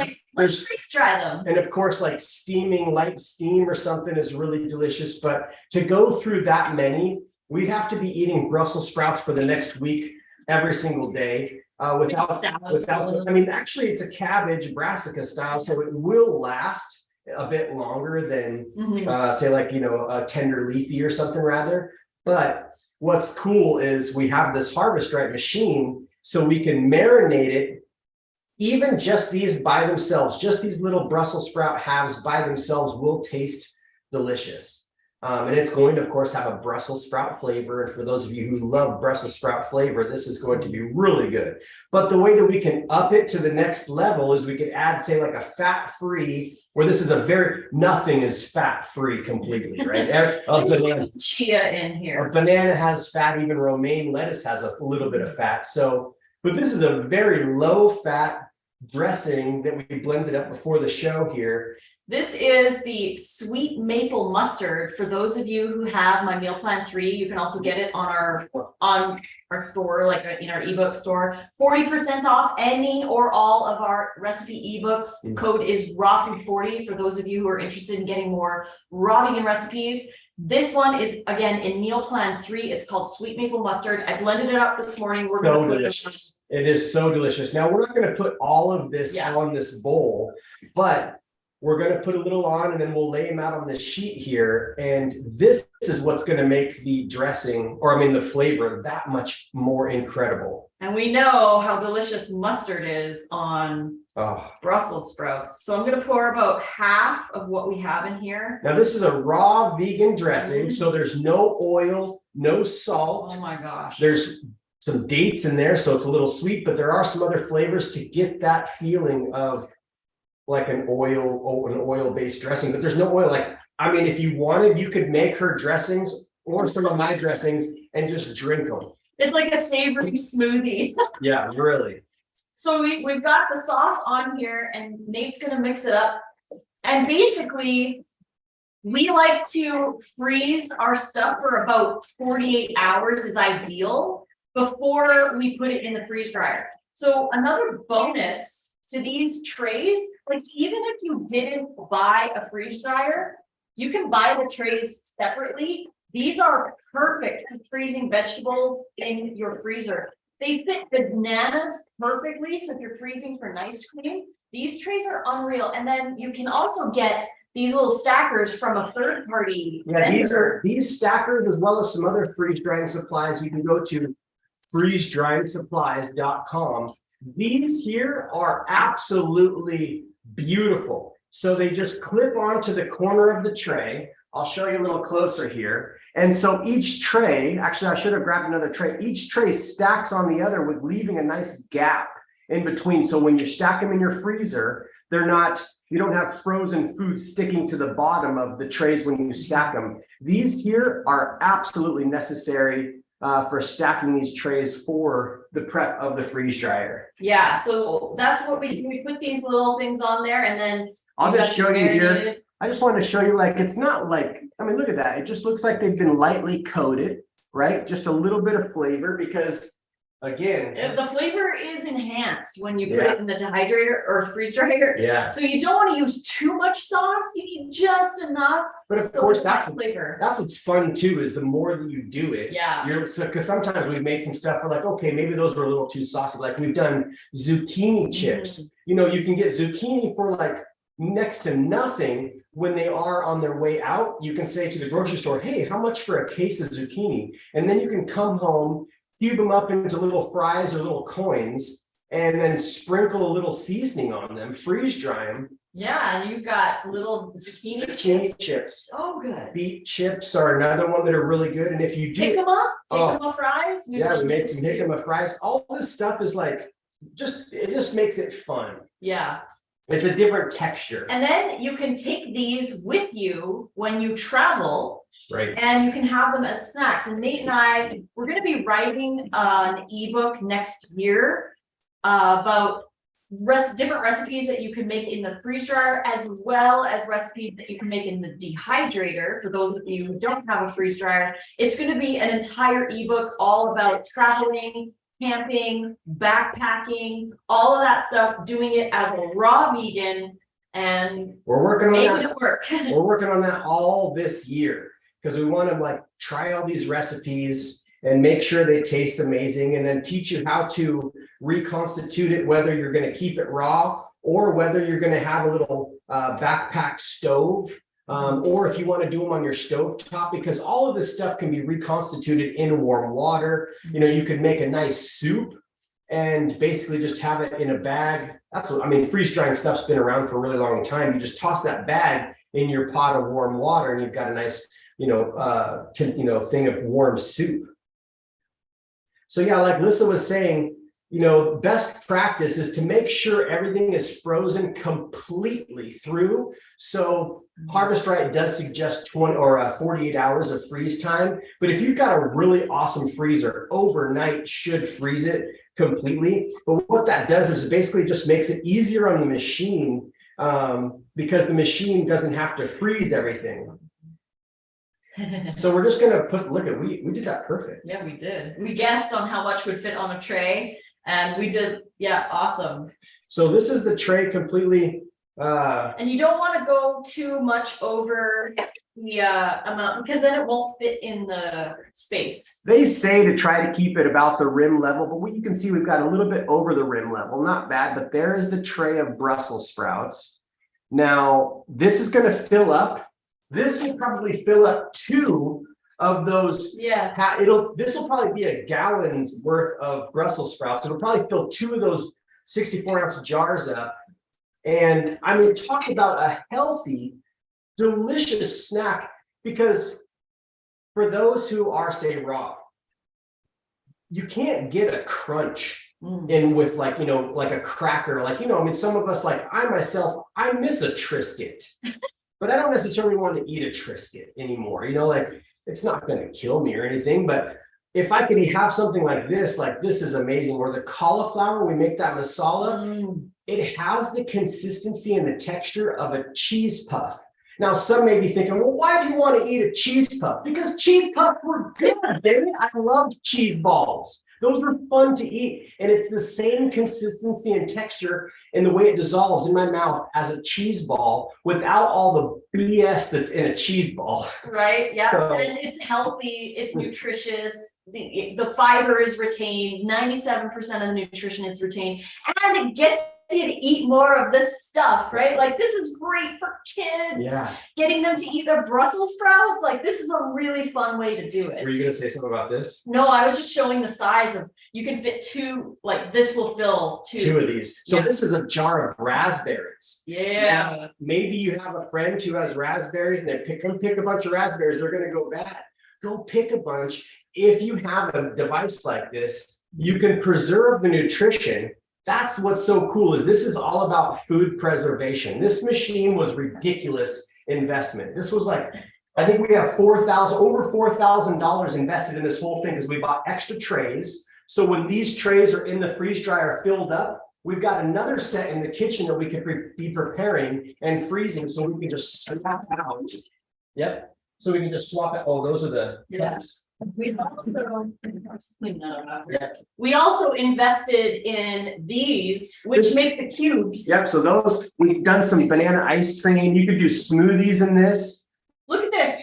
freeze dry them. And of course, like light steam or something is really delicious. But to go through that many, we'd have to be eating Brussels sprouts for the next week, every single day. Without, I mean, actually, it's a cabbage brassica style, so it will last a bit longer than say like a tender leafy or something rather. But what's cool is we have this Harvest Right machine, so we can marinate it. Even just these by themselves, just these little Brussels sprout halves by themselves will taste delicious. And it's going to, of course, have a Brussels sprout flavor. And for those of you who love Brussels sprout flavor, this is going to be really good. But the way that we can up it to the next level is we could add, say, like a fat-free, where this is nothing is fat-free completely, right? There's chia in here. A banana has fat, even romaine lettuce has a little bit of fat. So, but this is a very low-fat dressing that we blended up before the show here. This is the sweet maple mustard. For those of you who have my meal plan 3, you can also get it on our store, like in our ebook store. 40% off any or all of our recipe ebooks. Code is RAW-Feelin for those of you who are interested in getting more raw vegan recipes. This one is, again, in meal plan 3. It's called sweet maple mustard. I blended it up this morning. We're so delicious. It is so delicious. Now, we're not going to put all of this on this bowl, but we're going to put a little on and then we'll lay them out on this sheet here. And this is what's going to make the dressing, or I mean, the flavor that much more incredible. And we know how delicious mustard is on Brussels sprouts. So I'm going to pour about half of what we have in here. Now, this is a raw vegan dressing. So there's no oil, no salt. Oh my gosh. There's some dates in there, so it's a little sweet, but there are some other flavors to get that feeling of like an oil-based dressing, but there's no oil. Like, I mean, if you wanted, you could make her dressings or some of my dressings and just drink them. It's like a savory smoothie. Yeah, really. So we've got the sauce on here and Nate's gonna mix it up. And basically, we like to freeze our stuff for about 48 hours is ideal before we put it in the freeze dryer. So another bonus to these trays, like even if you didn't buy a freeze dryer, you can buy the trays separately. These are perfect for freezing vegetables in your freezer. They fit bananas perfectly. So if you're freezing for ice cream, these trays are unreal. And then you can also get these little stackers from a third party. Yeah, these stackers, as well as some other freeze drying supplies. You can go to freezedryingsupplies.com. These here are absolutely beautiful. So they just clip onto the corner of the tray. I'll show you a little closer here. And so each tray, actually, I should have grabbed another tray. Each tray stacks on the other with leaving a nice gap in between. So when you stack them in your freezer, you don't have frozen food sticking to the bottom of the trays when you stack them. These here are absolutely necessary for stacking these trays for the prep of the freeze dryer. Yeah, so that's what we do. We put these little things on there and then I'll just show you here. I just wanted to show you, like, it's not like, I mean, look at that. It just looks like they've been lightly coated, right? Just a little bit of flavor because, again, the flavor is enhanced when you put it in the dehydrator or freeze dryer. Yeah. So you don't want to use too much sauce. You need just enough. But of course, that's flavor. That's what's fun too, is the more that you do it. Yeah. Because sometimes we've made some stuff, we're like, okay, maybe those were a little too saucy. Like we've done zucchini chips. You know, you can get zucchini for like next to nothing when they are on their way out. You can say to the grocery store, hey, how much for a case of zucchini? And then you can come home, cube them up into little fries or little coins, and then sprinkle a little seasoning on them, freeze dry them. Yeah, and you've got little zucchini chips. Oh, good. Beet chips are another one that are really good. And if you do Jicama fries. We made some jicama fries. All this stuff is like, it just makes it fun. Yeah. It's a different texture. And then you can take these with you when you travel. Right. And you can have them as snacks. And Nate and we're going to be writing an ebook next year about different recipes that you can make in the freeze dryer, as well as recipes that you can make in the dehydrator. For those of you who don't have a freeze dryer, it's going to be an entire ebook all about traveling, camping, backpacking, all of that stuff, doing it as a raw vegan, and we're working on making it work. We're working on that all this year because we want to like try all these recipes and make sure they taste amazing, and then teach you how to reconstitute it, whether you're going to keep it raw or whether you're going to have a little backpack stove, or if you want to do them on your stove top, because all of this stuff can be reconstituted in warm water. You know, you could make a nice soup and basically just have it in a bag. That's what I mean. Freeze drying stuff's been around for a really long time. You just toss that bag in your pot of warm water, and you've got a nice, thing of warm soup. So yeah, like Lissa was saying, best practice is to make sure everything is frozen completely through. So Harvest Right does suggest 20 or 48 hours of freeze time. But if you've got a really awesome freezer, overnight should freeze it completely. But what that does is it basically just makes it easier on the machine, because the machine doesn't have to freeze everything. So we're just gonna we did that perfect. Yeah, we did. We guessed on how much would fit on a tray, and we did, yeah, awesome. So this is the tray completely. And you don't want to go too much over the amount, because then it won't fit in the space. They say to try to keep it about the rim level, but you can see we've got a little bit over the rim level. Not bad, but there is the tray of Brussels sprouts. Now, this is going to fill up. This will probably fill up 2 of those. Yeah. This will probably be a gallon's worth of Brussels sprouts. It'll probably fill 2 of those 64-ounce jars up. And I mean, talk about a healthy, delicious snack, because for those who are, say, raw, you can't get a crunch in with like a cracker, some of us, like I myself, I miss a Triscuit, but I don't necessarily want to eat a Triscuit anymore. It's not going to kill me or anything, but if I could have something like this is amazing, where the cauliflower, we make that masala, it has the consistency and the texture of a cheese puff. Now, some may be thinking, well, why do you want to eat a cheese puff? Because cheese puffs were good, baby. I loved cheese balls. Those were fun to eat. And it's the same consistency and texture in the way it dissolves in my mouth as a cheese ball, without all the BS that's in a cheese ball. Right. Yeah. And it's healthy. It's nutritious. The fiber is retained. 97% of the nutrition is retained, and it gets you to eat more of this stuff, right? Like, this is great for kids. Yeah. Getting them to eat their Brussels sprouts. Like, this is a really fun way to do it. Were you going to say something about this? No, I was just showing the size of, you can fit 2, like this will fill 2 of these. So this is a jar of raspberries. Yeah. Now, maybe you have a friend who has raspberries and they pick a bunch of raspberries, they're going to go bad. Go pick a bunch. If you have a device like this, you can preserve the nutrition. That's what's so cool, is this is all about food preservation. This machine was ridiculous investment. This was like, I think we have over $4,000 invested in this whole thing, because we bought extra trays. So when these trays are in the freeze dryer filled up, we've got another set in the kitchen that we could be preparing and freezing, so we can just swap out. Yep. So we can just swap it. Oh, those are the cups. We also invested in these, which make the cubes. Yep. So those, we've done some banana ice cream. You could do smoothies in this. Look at this.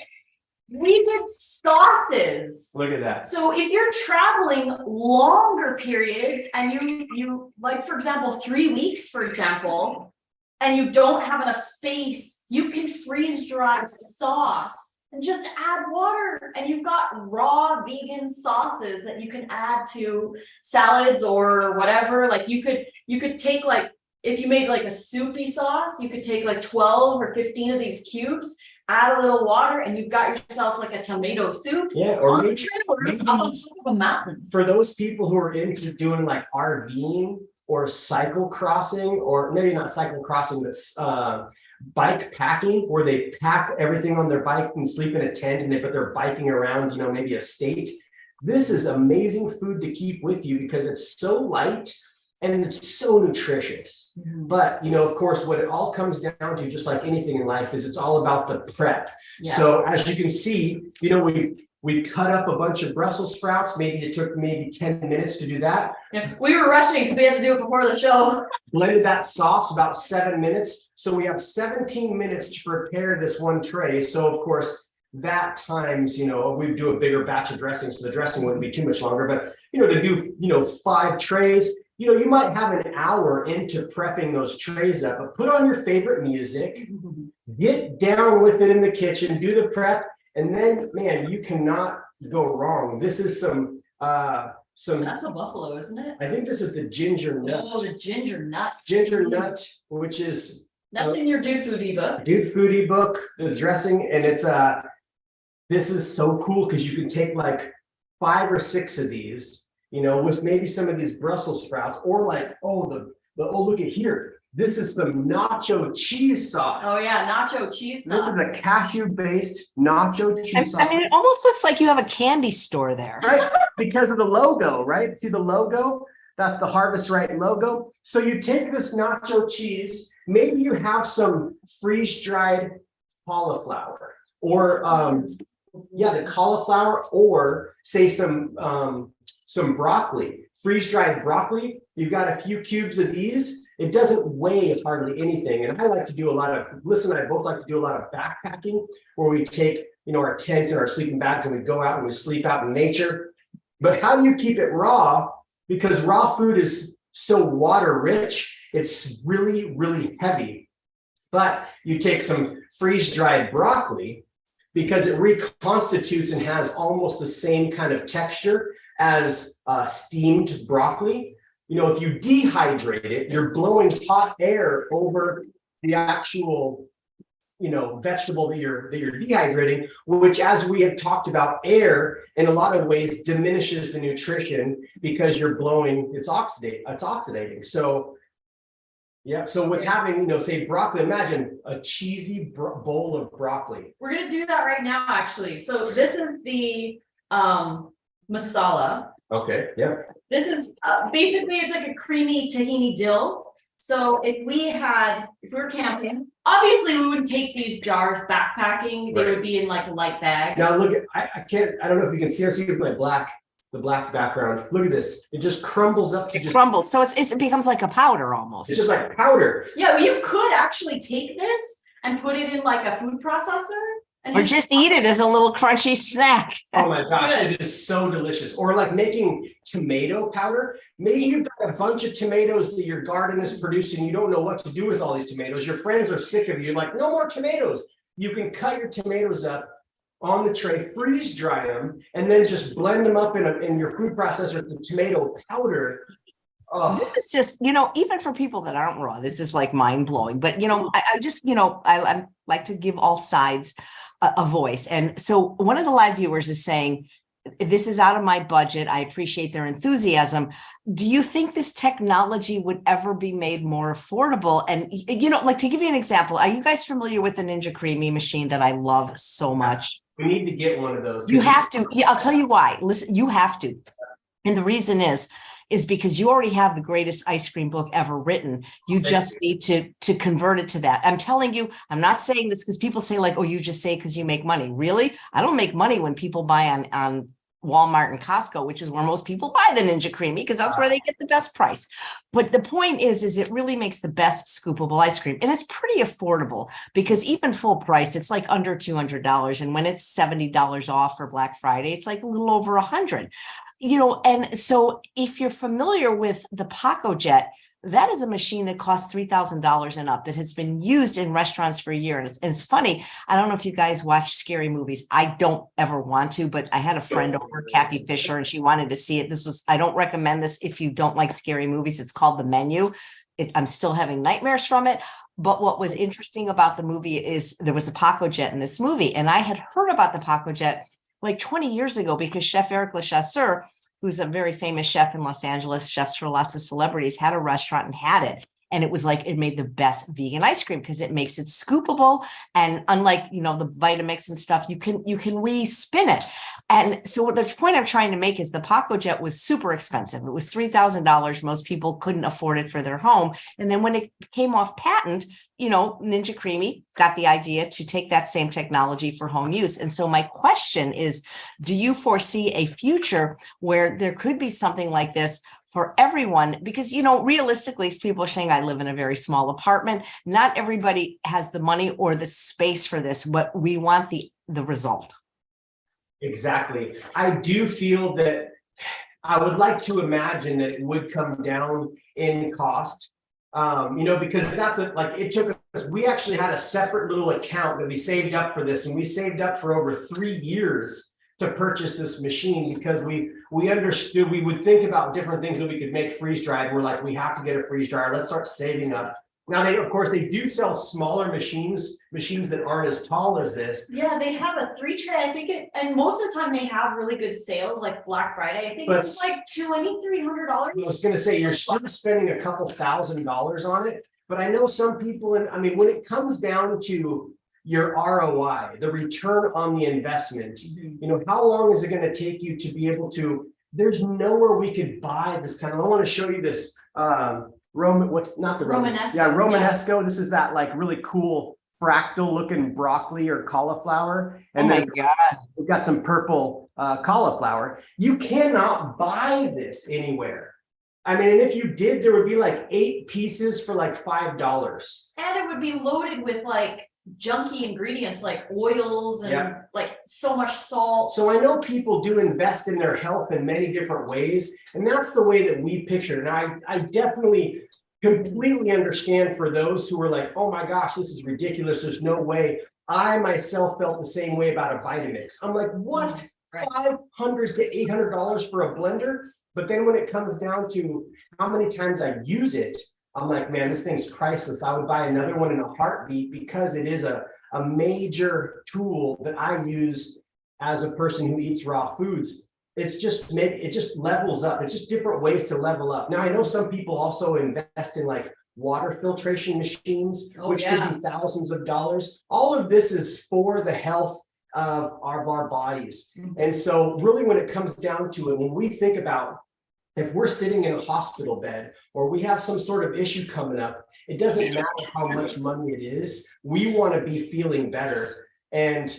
We did sauces. Look at that. So if you're traveling longer periods, and you like, for example, 3 weeks, for example, and you don't have enough space, you can freeze dry sauce and just add water, and you've got raw vegan sauces that you can add to salads or whatever. Like, you could take, like, if you made like a soupy sauce, you could take like 12 or 15 of these cubes, add a little water, and you've got yourself like a tomato soup. Yeah, or on maybe, the trailer, up on top of a mountain. For those people who are into doing like RVing or cycle crossing, or maybe not cycle crossing, but bike packing, where they pack everything on their bike and sleep in a tent, and they're biking around, maybe a state. This is amazing food to keep with you, because it's so light and it's so nutritious. But, of course, what it all comes down to, just like anything in life, is it's all about the prep. Yeah. So as you can see, we cut up a bunch of Brussels sprouts. Maybe it took 10 minutes to do that. Yeah, we were rushing because we had to do it before the show. Blended that sauce about 7 minutes. So we have 17 minutes to prepare this one tray. So of course, that times, we do a bigger batch of dressing, so the dressing wouldn't be too much longer. But, to do, 5 trays, you might have an hour into prepping those trays up. But put on your favorite music, get down with it in the kitchen, do the prep. And then, man, you cannot go wrong. This is some. That's a buffalo, isn't it? I think this is the ginger nut. Oh, the ginger nut. Ginger nut, which is That's in your Dude Food ebook. Dude Food ebook, the dressing, and it's this is so cool because you can take like 5 or 6 of these, you know, with maybe some of these Brussels sprouts, or like, oh, oh, look at here. This is some nacho cheese sauce. Oh yeah, nacho cheese sauce. This is a cashew-based nacho cheese sauce. I mean, it almost looks like you have a candy store there. Right, because of the logo, right? See the logo? That's the Harvest Right logo. So you take this nacho cheese, maybe you have some freeze-dried cauliflower, or the cauliflower, or say some broccoli, freeze-dried broccoli. You've got a few cubes of these. It doesn't weigh hardly anything. And I like to do a lot of, Lissa and I both like to do a lot of backpacking, where we take, you know, our tent and our sleeping bags and we go out and we sleep out in nature. But how do you keep it raw? Because raw food is so water rich, it's really, really heavy. But you take some freeze-dried broccoli, because it reconstitutes and has almost the same kind of texture as steamed broccoli. You know, if you dehydrate it, you're blowing hot air over the actual, you know, vegetable that you're dehydrating, which, as we had talked about, air in a lot of ways diminishes the nutrition because you're blowing, it's oxidating. So yeah, so with having, you know, say broccoli, imagine a cheesy bowl of broccoli. We're gonna do that right now, actually. So this is the masala. Okay, yeah. This is basically, it's like a creamy tahini dill. So if we were camping, obviously we would take these jars backpacking. They would be in like a light bag. Now look at, I don't know if you can see us here with the black background. Look at this. It just crumbles up to It crumbles. So it becomes like a powder almost. It's just like powder. Yeah, well, you could actually take this and put it in like a food processor. And Or just eat it as a little crunchy snack. Oh my gosh, it is so delicious. Or like making tomato powder. Maybe you've got a bunch of tomatoes that your garden is producing. You don't know what to do with all these tomatoes. Your friends are sick of you. You're like, no more tomatoes. You can cut your tomatoes up on the tray, freeze dry them, and then just blend them up in your food processor with tomato powder. Oh. This is just, you know, even for people that aren't raw, this is like mind blowing. But, you know, I just, you know, I like to give all sides a voice. And so one of the live viewers is saying, this is out of my budget. I appreciate their enthusiasm. Do you think this technology would ever be made more affordable? And, you know, like, to give you an example, are you guys familiar with the Ninja Creamy machine that I love so much? We need to get one of those. You have to. Yeah, I'll tell you why. Listen, you have to. And the reason is because you already have the greatest ice cream book ever written. You just need to convert it to that. I'm telling you, I'm not saying this because people say like, oh, you just say because you make money. Really? I don't make money when people buy on Walmart and Costco, which is where most people buy the Ninja Creamy, because that's where they get the best price. But the point is it really makes the best scoopable ice cream. And it's pretty affordable, because even full price, it's like under $200. And when it's $70 off for Black Friday, it's like a little over $100. You know, and so if you're familiar with the Paco Jet, that is a machine that costs $3,000 and up, that has been used in restaurants for a year. And it's funny. I don't know if you guys watch scary movies. I don't ever want to, but I had a friend over, Kathy Fisher, and she wanted to see it. I don't recommend this if you don't like scary movies. It's called The Menu. I'm still having nightmares from it. But what was interesting about the movie is there was a Paco Jet in this movie. And I had heard about the Paco Jet like 20 years ago, because Chef Eric Lechasseur, who's a very famous chef in Los Angeles, chefs for lots of celebrities, had a restaurant and had it. And it was like, it made the best vegan ice cream because it makes it scoopable. And unlike, you know, the Vitamix and stuff, you can re-spin it. And so the point I'm trying to make is the Paco Jet was super expensive. It was $3,000. Most people couldn't afford it for their home. And then when it came off patent, you know, Ninja Creamy got the idea to take that same technology for home use. And so my question is, do you foresee a future where there could be something like this for everyone? Because, you know, realistically, people are saying, I live in a very small apartment. Not everybody has the money or the space for this, but we want the result. Exactly. I do feel that I would like to imagine that it would come down in cost, you know, because it took us, we actually had a separate little account that we saved up for this, and we saved up for over 3 years to purchase this machine, because we understood, we would think about different things that we could make freeze dried. We're like, we have to get a freeze dryer. Let's start saving up Now they, of course, they do sell smaller machines that aren't as tall as this. Yeah, they have a 3-tray, I think and most of the time they have really good sales like Black Friday. I think But it's like $300. I was gonna say, you're still spending a couple $1,000s on it, but I know some people, and I mean, when it comes down to your ROI, the return on the investment, you know, how long is it gonna take you to be able to, there's nowhere we could buy this kind of, I wanna show you this, what's not the Romanesco. Yeah, Romanesco. This is that like really cool fractal looking broccoli or cauliflower. And Oh my then God. we've got some purple cauliflower. You cannot buy this anywhere. I mean, and if you did, there would be like 8 pieces for like $5. And it would be loaded with like junky ingredients like oils and Yeah. like so much salt. So I know people do invest in their health in many different ways, and that's the way that we picture it. And I definitely completely understand for those who are like, oh my gosh, this is ridiculous. There's no way. I myself felt the same way about a Vitamix. I'm like, what? Right. $500 to $800 for a blender? But then when it comes down to how many times I use it, I'm like, man, this thing's priceless. I would buy another one in a heartbeat because it is a major tool that I use as a person who eats raw foods. It's just it just levels up. It's just different ways to level up. Now, I know some people also invest in like water filtration machines, which could be thousands of dollars. All of this is for the health of our bodies. And so really when it comes down to it, when we think about if we're sitting in a hospital bed or we have some sort of issue coming up, it doesn't matter how much money it is. We want to be feeling better. And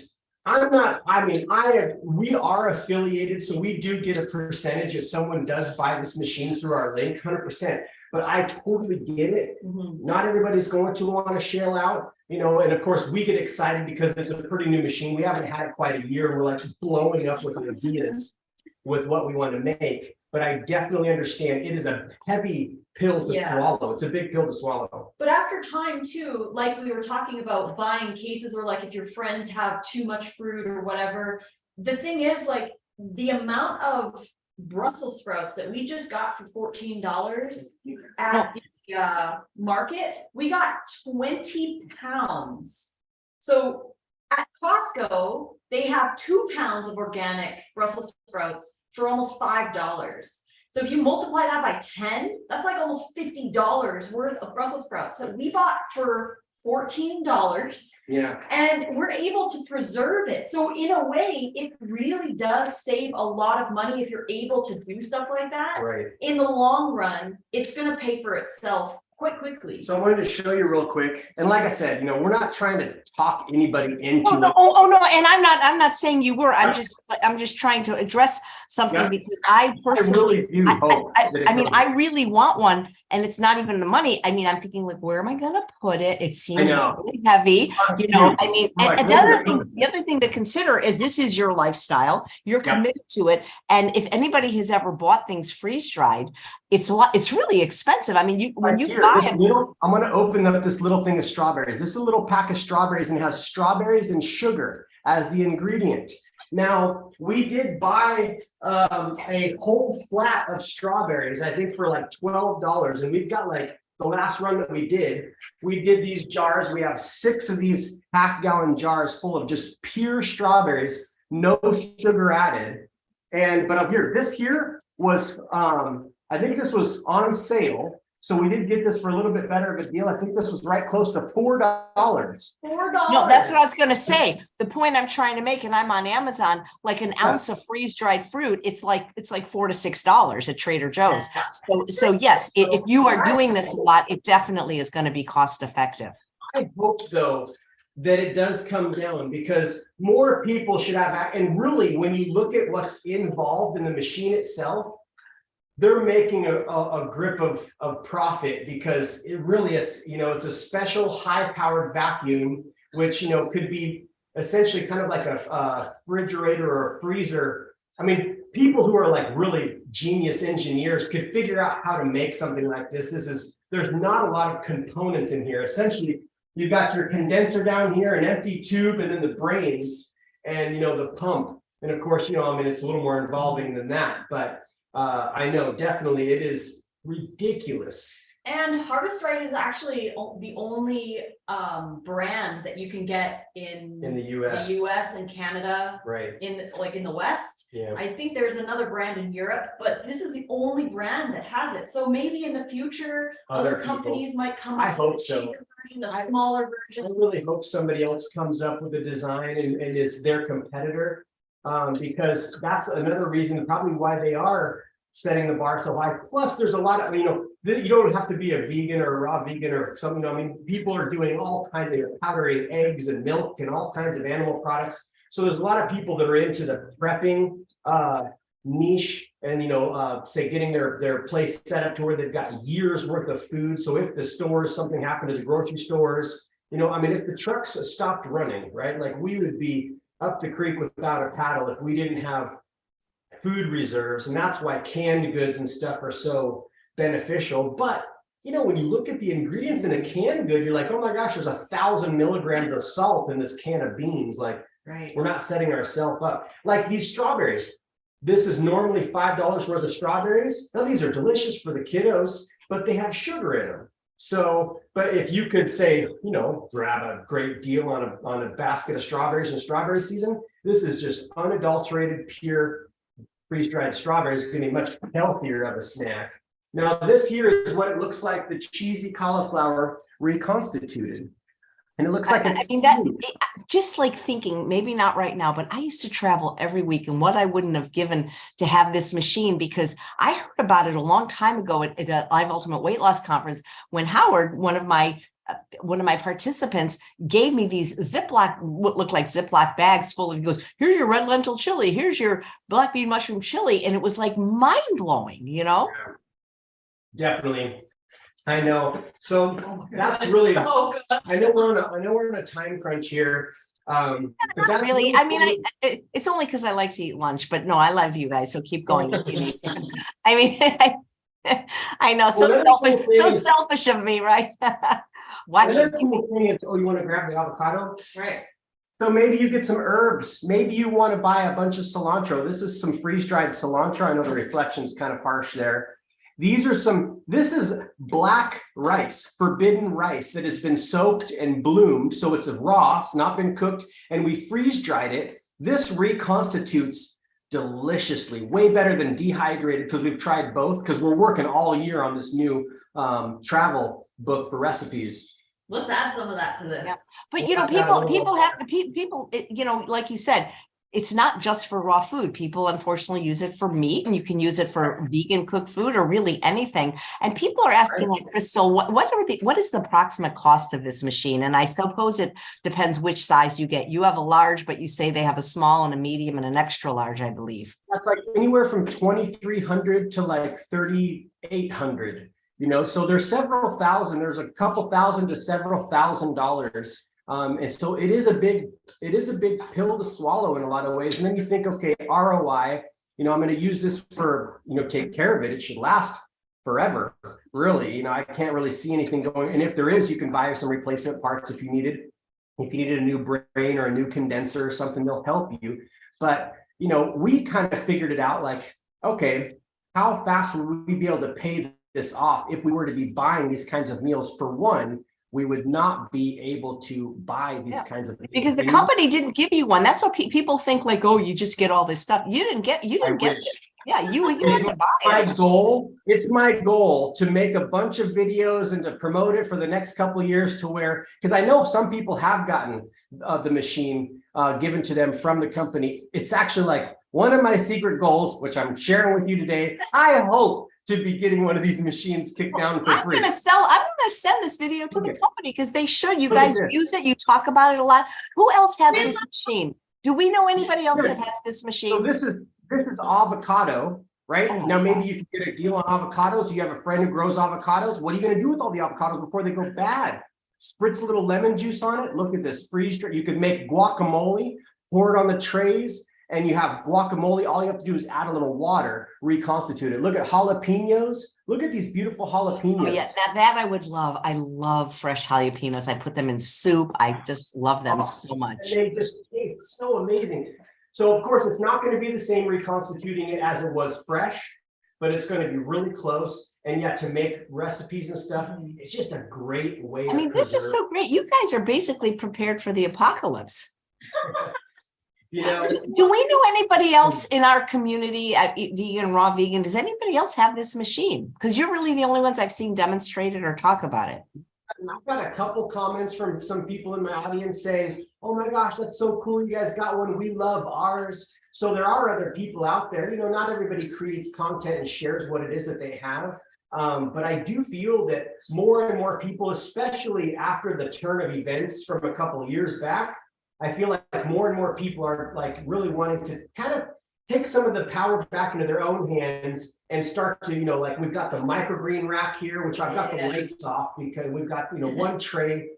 we are affiliated, so we do get a percentage if someone does buy this machine through our link, 100%. But I totally get it. Not everybody's going to want to shell out, you know, and of course we get excited because it's a pretty new machine. We haven't had it quite a year and we're like blowing up with ideas with what we want to make. But I definitely understand it is a heavy pill to swallow. It's a big pill to swallow. But after time too, like we were talking about buying cases or like if your friends have too much fruit or whatever, the thing is like the amount of Brussels sprouts that we just got for $14 at the market, we got 20 pounds. So at Costco, they have 2 pounds of organic Brussels sprouts for almost $5. So if you multiply that by 10, that's like almost $50 worth of Brussels sprouts that we bought for $14. Yeah. And we're able to preserve it. So in a way, it really does save a lot of money if you're able to do stuff like that. Right. In the long run, it's going to pay for itself quite quickly. So I wanted to show you real quick. And like I said, you know, we're not trying to talk anybody into no, it. no, and I'm not saying you were. I'm just trying to address something because I personally, really do hope I mean, I really want one, and it's not even the money. I mean, I'm thinking like, where am I going to put it? It seems really heavy, you know. I mean, and the other thing to consider is this is your lifestyle. You're committed to it, and if anybody has ever bought things freeze dried, it's a lot. It's really expensive. I mean, when you buy it, I'm going to open up this little thing of strawberries. This is a little pack of strawberries and it has strawberries and sugar as the ingredient. Now, we did buy a whole flat of strawberries, I think for like $12. And we've got like the last run that we did these jars. We have 6 of these half-gallon jars full of just pure strawberries, no sugar added. But up here, this here was, I think this was on sale. So we did get this for a little bit better of a deal. I think this was right close to $4. $4. No, that's what I was going to say. The point I'm trying to make, and I'm on Amazon, like an ounce of freeze-dried fruit, it's like $4 to $6 at Trader Joe's. So yes, if you are doing this a lot, it definitely is going to be cost effective. I hope though that it does come down because more people should have, and really when you look at what's involved in the machine itself, they're making a grip of profit because it's a special high-powered vacuum, which, you know, could be essentially kind of like a refrigerator or a freezer. I mean, people who are like really genius engineers could figure out how to make something like this. There's not a lot of components in here. Essentially, you've got your condenser down here, an empty tube, and then the brains and, you know, the pump. And of course, you know, I mean, it's a little more involving than that, but I know definitely it is ridiculous And Harvest Right is actually the only brand that you can get in the US. the US and Canada, Right. in the West. Yeah. I think there's another brand in Europe, but this is the only brand that has it. So maybe in the future, other companies might come I up hope with a so. cheaper version, a smaller I version. really hope somebody else comes up with a design and is their competitor. Because that's another reason probably why they are setting the bar so high. Plus, there's a lot of, you don't have to be a vegan or a raw vegan or something. I mean, people are doing all kinds of powdering eggs and milk and all kinds of animal products. So there's a lot of people that are into the prepping niche and, say getting their place set up to where they've got years worth of food. So if the stores, something happened to the grocery stores, if the trucks stopped running, right? Like we would be up the creek without a paddle if we didn't have food reserves. And that's why canned goods and stuff are so beneficial. But when you look at the ingredients in a canned good, you're like, oh my gosh, there's 1,000 milligrams of salt in this can of beans. Like, Right. We're not setting ourselves up. Like these strawberries, this is normally $5 worth of strawberries. Now these are delicious for the kiddos, but they have sugar in them. So, but if you could say, grab a great deal on a basket of strawberries in strawberry season, this is just unadulterated, pure freeze-dried strawberries. It's going to be much healthier of a snack. Now, this here is what it looks like, the cheesy cauliflower reconstituted. And it looks like it's just like thinking, maybe not right now, but I used to travel every week and what I wouldn't have given to have this machine, because I heard about it a long time ago at a Live Ultimate Weight Loss Conference when Howard, one of my participants, gave me these what looked like Ziploc bags full of, he goes, here's your red lentil chili, here's your black bean mushroom chili. And it was like mind blowing, Yeah, definitely. I know. So that's really, so good. I know we're on a time crunch here. But not really. I mean, it's only because I like to eat lunch, but no, I love you guys. So keep going if you need to. I mean, I know, so selfish of me, right? Watch it. Oh, you want to grab the avocado? Right. So maybe you get some herbs. Maybe you want to buy a bunch of cilantro. This is some freeze-dried cilantro. I know the reflection's kind of harsh there. This is black rice, forbidden rice that has been soaked and bloomed. So it's raw, it's not been cooked, and we freeze dried it. This reconstitutes deliciously, way better than dehydrated, because we've tried both, because we're working all year on this new travel book for recipes. Let's add some of that to this. Yeah. But people, like you said, it's not just for raw food. People unfortunately use it for meat, and you can use it for vegan cooked food or really anything. And people are asking, like, Crystal, what is the approximate cost of this machine? And I suppose it depends which size you get. You have a large, but you say they have a small and a medium and an extra large, I believe. That's like anywhere from 2,300 to like 3,800. So there's several thousand. There's a couple thousand to several $1,000s. And so it is a big pill to swallow in a lot of ways. And then you think, okay, ROI, I'm going to use this for, take care of it. It should last forever. Really, I can't really see anything going. And if there is, you can buy some replacement parts if you needed. If you needed a new brain or a new condenser or something, they'll help you. But, we kind of figured it out like, okay, how fast would we be able to pay this off if we were to be buying these kinds of meals? For one, we would not be able to buy these kinds of things. Because the company didn't give you one. That's what people think, like, oh, you just get all this stuff. You didn't get it. Yeah, you had to buy it. It's my goal to make a bunch of videos and to promote it for the next couple of years, to where, because I know some people have gotten the machine given to them from the company. It's actually like one of my secret goals, which I'm sharing with you today. I hope to be getting one of these machines kicked down for free. I'm going to send this video to the company, because they should. You guys use it. You talk about it a lot. Who else has this machine? Do we know anybody else that has this machine? So this is avocado, right? Now maybe you can get a deal on avocados. You have a friend who grows avocados. What are you going to do with all the avocados before they go bad? Spritz a little lemon juice on it. Look at this freeze. You could make guacamole, pour it on the trays, and you have guacamole. All you have to do is add a little water, reconstitute it. Look at jalapenos. Look at these beautiful jalapenos. Oh, yeah, that I would love. I love fresh jalapenos. I put them in soup. I just love them so much. And they just taste so amazing. So of course, it's not going to be the same reconstituting it as it was fresh, but it's going to be really close. And yeah, to make recipes and stuff, it's just a great way. I mean, this is so great. You guys are basically prepared for the apocalypse. You know, Do we know anybody else in our community at Vegan, Raw Vegan? Does anybody else have this machine? Because you're really the only ones I've seen demonstrated or talk about it. I've got a couple comments from some people in my audience saying, oh my gosh, that's so cool. You guys got one. We love ours. So there are other people out there. You know, not everybody creates content and shares what it is that they have. But I do feel that more and more people, especially after the turn of events from a couple of years back, I feel like more and more people are like really wanting to kind of take some of the power back into their own hands and start to, you know, like we've got the microgreen rack here, which I've got the lights off because we've got, you know, one tray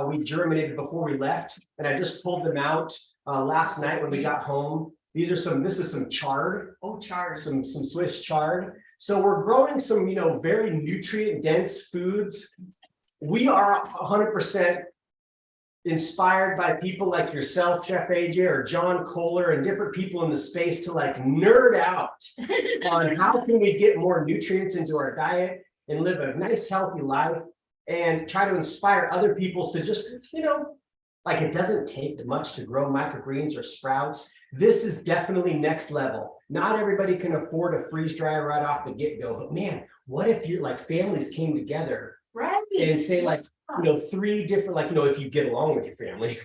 we germinated before we left, and I just pulled them out last night when we got home. These are this is some chard. Oh, chard. Some Swiss chard. So we're growing some, you know, very nutrient dense foods. We are 100% inspired by people like yourself, Chef AJ, or John Kohler, and different people in the space to like nerd out on how can we get more nutrients into our diet and live a nice, healthy life, and try to inspire other people to just, you know, like it doesn't take much to grow microgreens or sprouts. This is definitely next level. Not everybody can afford a freeze dryer right off the get-go, but man, what if you're like families came together and say like, you know, 3 different, like, you know, if you get along with your family,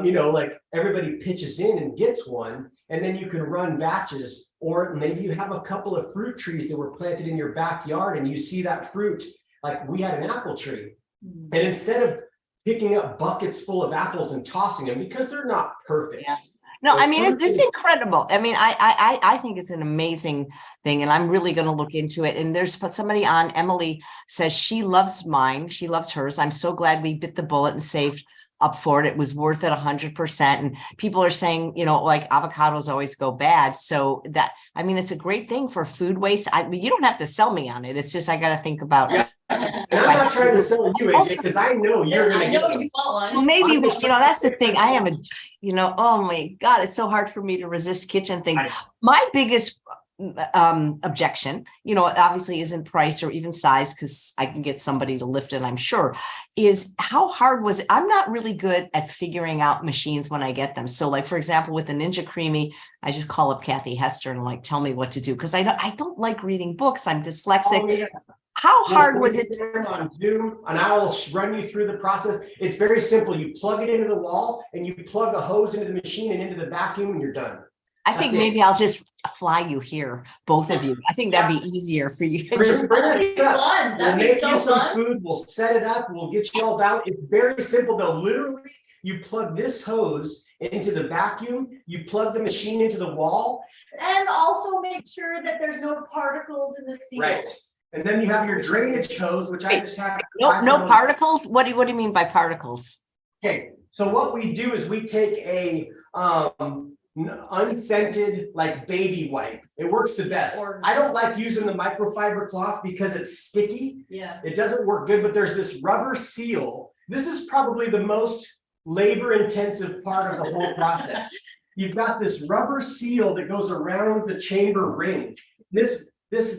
you know, like everybody pitches in and gets one, and then you can run batches, or maybe you have a couple of fruit trees that were planted in your backyard and you see that fruit, like we had an apple tree. And instead of picking up buckets full of apples and tossing them because they're not perfect. Yeah. No, I mean, it's incredible. I mean, I think it's an amazing thing, and I'm really going to look into it. And there's somebody on, Emily says she loves mine. She loves hers. I'm so glad we bit the bullet and saved up for it. It was worth it 100%. And people are saying, you know, like avocados always go bad. So that, I mean, it's a great thing for food waste. I mean, you don't have to sell me on it. It's just, I got to think about it. And I'm not trying to sell you AJ, because I know you're going to get one. You want one. Well, maybe, you know, that's the thing. I am you know, oh my God, it's so hard for me to resist kitchen things. My biggest objection, you know, obviously isn't price or even size, because I can get somebody to lift it, I'm sure, is how hard was it? I'm not really good at figuring out machines when I get them. So like, for example, with the Ninja Creamy, I just call up Kathy Hester and like, tell me what to do. Because I don't like reading books. I'm dyslexic. Oh, yeah. How hard was it? On Zoom, and I will run you through the process. It's very simple. You plug it into the wall and you plug a hose into the machine and into the vacuum, and you're done. I think maybe I'll just fly you here, both of you. I think that'd be easier for you. That'd be fun. We'll make you some food. We'll set it up. We'll get you all out. It's very simple though. Literally, you plug this hose into the vacuum. You plug the machine into the wall, and also make sure that there's no particles in the seals. Right. And then you have your drainage hose, which I just have. No particles? What do you mean by particles? Okay, so what we do is we take a unscented like baby wipe. It works the best. I don't like using the microfiber cloth because it's sticky. Yeah. It doesn't work good, but there's this rubber seal. This is probably the most labor intensive part of the whole process. You've got this rubber seal that goes around the chamber ring. This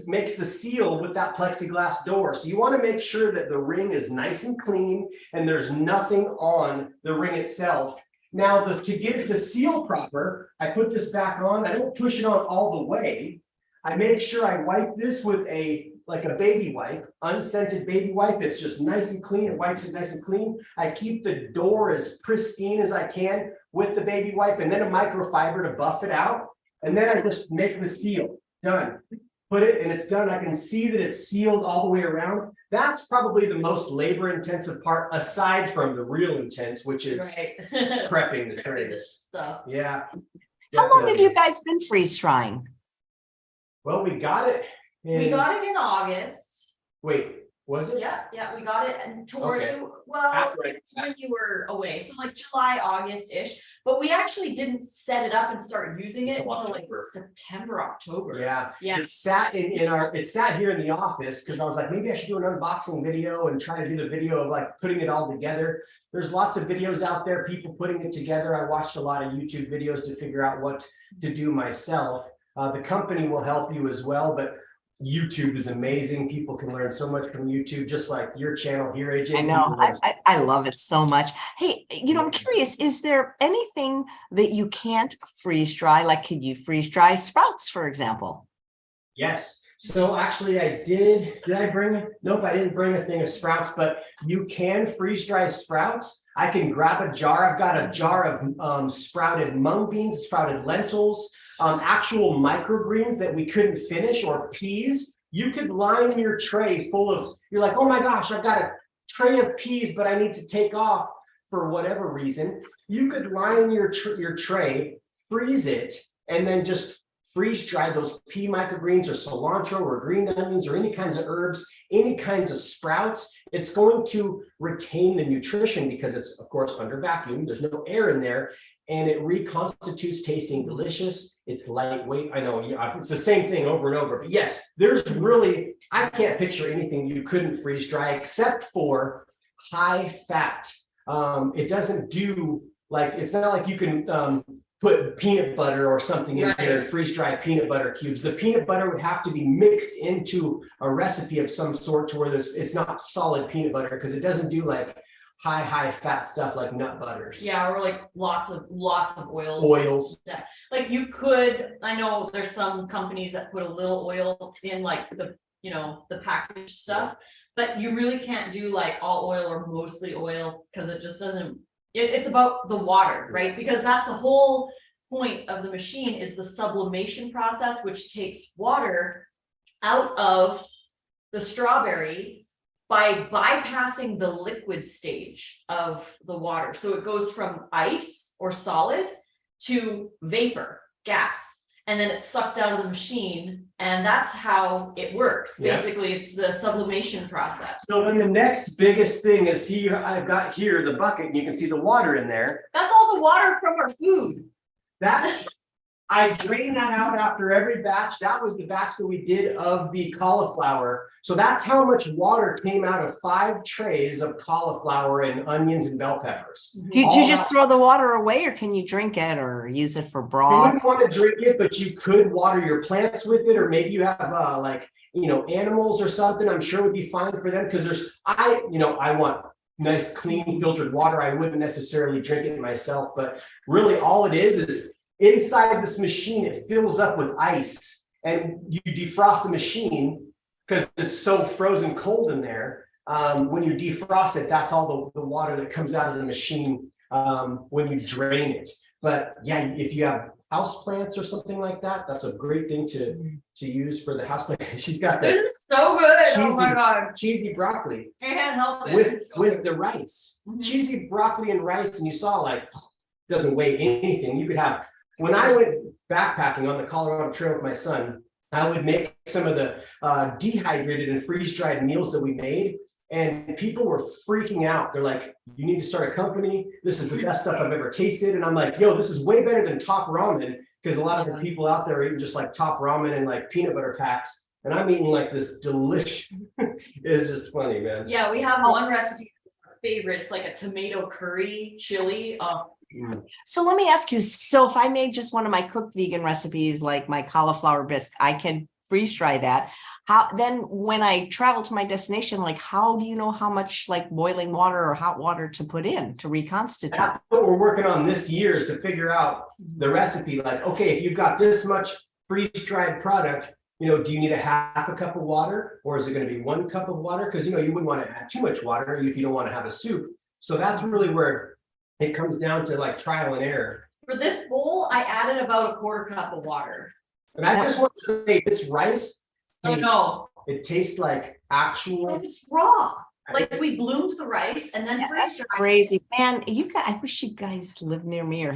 makes the seal with that plexiglass door. So you want to make sure that the ring is nice and clean and there's nothing on the ring itself. Now, to get it to seal proper, I put this back on. I don't push it on all the way. I make sure I wipe this with like a baby wipe, unscented baby wipe. It's just nice and clean. It wipes it nice and clean. I keep the door as pristine as I can with the baby wipe, and then a microfiber to buff it out. And then I just make the seal. Done. Put it and it's done. I can see that it's sealed all the way around. That's probably the most labor intensive part, aside from the real intense, which is prepping the trays. Stuff. Yeah. How long have you guys been freeze drying? Well, we got it. We got it in August. Wait, was it? Yeah, we got it and toward well, After when you were away, so like July, August-ish. But we actually didn't set it up and start using it until like September, October. Yeah. Yeah. It sat it sat here in the office because I was like, maybe I should do an unboxing video and try to do the video of like putting it all together. There's lots of videos out there, people putting it together. I watched a lot of YouTube videos to figure out what to do myself. The company will help you as well, but YouTube is amazing. People can learn so much from YouTube, just like your channel here, AJ. I know. I love it so much. Hey, I'm curious, is there anything that you can't freeze dry? Like, could you freeze dry sprouts, for example? Yes. So actually did I bring it? Nope, I didn't bring a thing of sprouts, but you can freeze dry sprouts. I can grab a jar. I've got a jar of sprouted mung beans, sprouted lentils, actual microgreens that we couldn't finish, or peas. You could line your tray full of, you're like, oh my gosh, I've got a tray of peas, but I need to take off for whatever reason. You could line your tray, freeze it, and then just freeze dry those pea microgreens or cilantro or green onions or any kinds of herbs, any kinds of sprouts. It's going to retain the nutrition because it's, of course, under vacuum. There's no air in there, and it reconstitutes tasting delicious. It's lightweight. I know it's the same thing over and over, but yes, there's really, I can't picture anything you couldn't freeze dry except for high fat. It doesn't do like, it's not like you can put peanut butter or something in there and freeze dry peanut butter cubes. The peanut butter would have to be mixed into a recipe of some sort to where it's not solid peanut butter, because it doesn't do like high fat stuff like nut butters. Yeah, or like lots of oils. Oils. Yeah. Like you could, I know there's some companies that put a little oil in like the packaged stuff, but you really can't do like all oil or mostly oil, because it just doesn't. It's about the water, right? Because that's the whole point of the machine, is the sublimation process, which takes water out of the strawberry by bypassing the liquid stage of the water. So it goes from ice or solid to vapor, gas, and then it's sucked out of the machine. And that's how it works. Yeah. Basically, it's the sublimation process. So then the next biggest thing is here, I've got here the bucket, and you can see the water in there. That's all the water from our food. That I drain that out after every batch. That was the batch that we did of the cauliflower. So that's how much water came out of 5 trays of cauliflower and onions and bell peppers. Do you just throw the water away, or can you drink it or use it for You broth? wouldn't want to drink it, but you could water your plants with it, or maybe you have animals or something. I'm sure would be fine for them, because I want nice, clean, filtered water. I wouldn't necessarily drink it myself, but really all it is inside this machine, it fills up with ice, and you defrost the machine because it's so frozen cold in there. When you defrost it, that's all the water that comes out of the machine when you drain it. But yeah, if you have house plants or something like that, that's a great thing to use for the house plant. She's got This the is so good. Oh my God. cheesy broccoli I can't help it. with the rice. Mhm. Cheesy broccoli and rice, and you saw like doesn't weigh anything. You could have, when I went backpacking on the Colorado Trail with my son, I would make some of the dehydrated and freeze-dried meals that we made, and people were freaking out. They're like, you need to start a company. This is the best stuff I've ever tasted. And I'm like, yo, this is way better than top ramen, because a lot of the people out there are eating just like top ramen and like peanut butter packs. And I'm eating like this delicious, it's just funny, man. Yeah, we have one recipe favorite. It's like a tomato curry chili. So let me ask you, so if I made just one of my cooked vegan recipes, like my cauliflower bisque, I can freeze dry that. How then when I travel to my destination, like how do you know how much like boiling water or hot water to put in to reconstitute? That's what we're working on this year, is to figure out the recipe. Like, okay, if you've got this much freeze-dried product, do you need a half a cup of water, or is it going to be 1 cup of water? Because you wouldn't want to add too much water if you don't want to have a soup. So that's really where it comes down to like trial and error. For this bowl, I added about a 1/4 cup of water. And I just want to say, this rice, it tastes like actual. Like it's raw. Like we bloomed the rice and then That's freeze-dried. crazy, man. I wish you guys lived near me or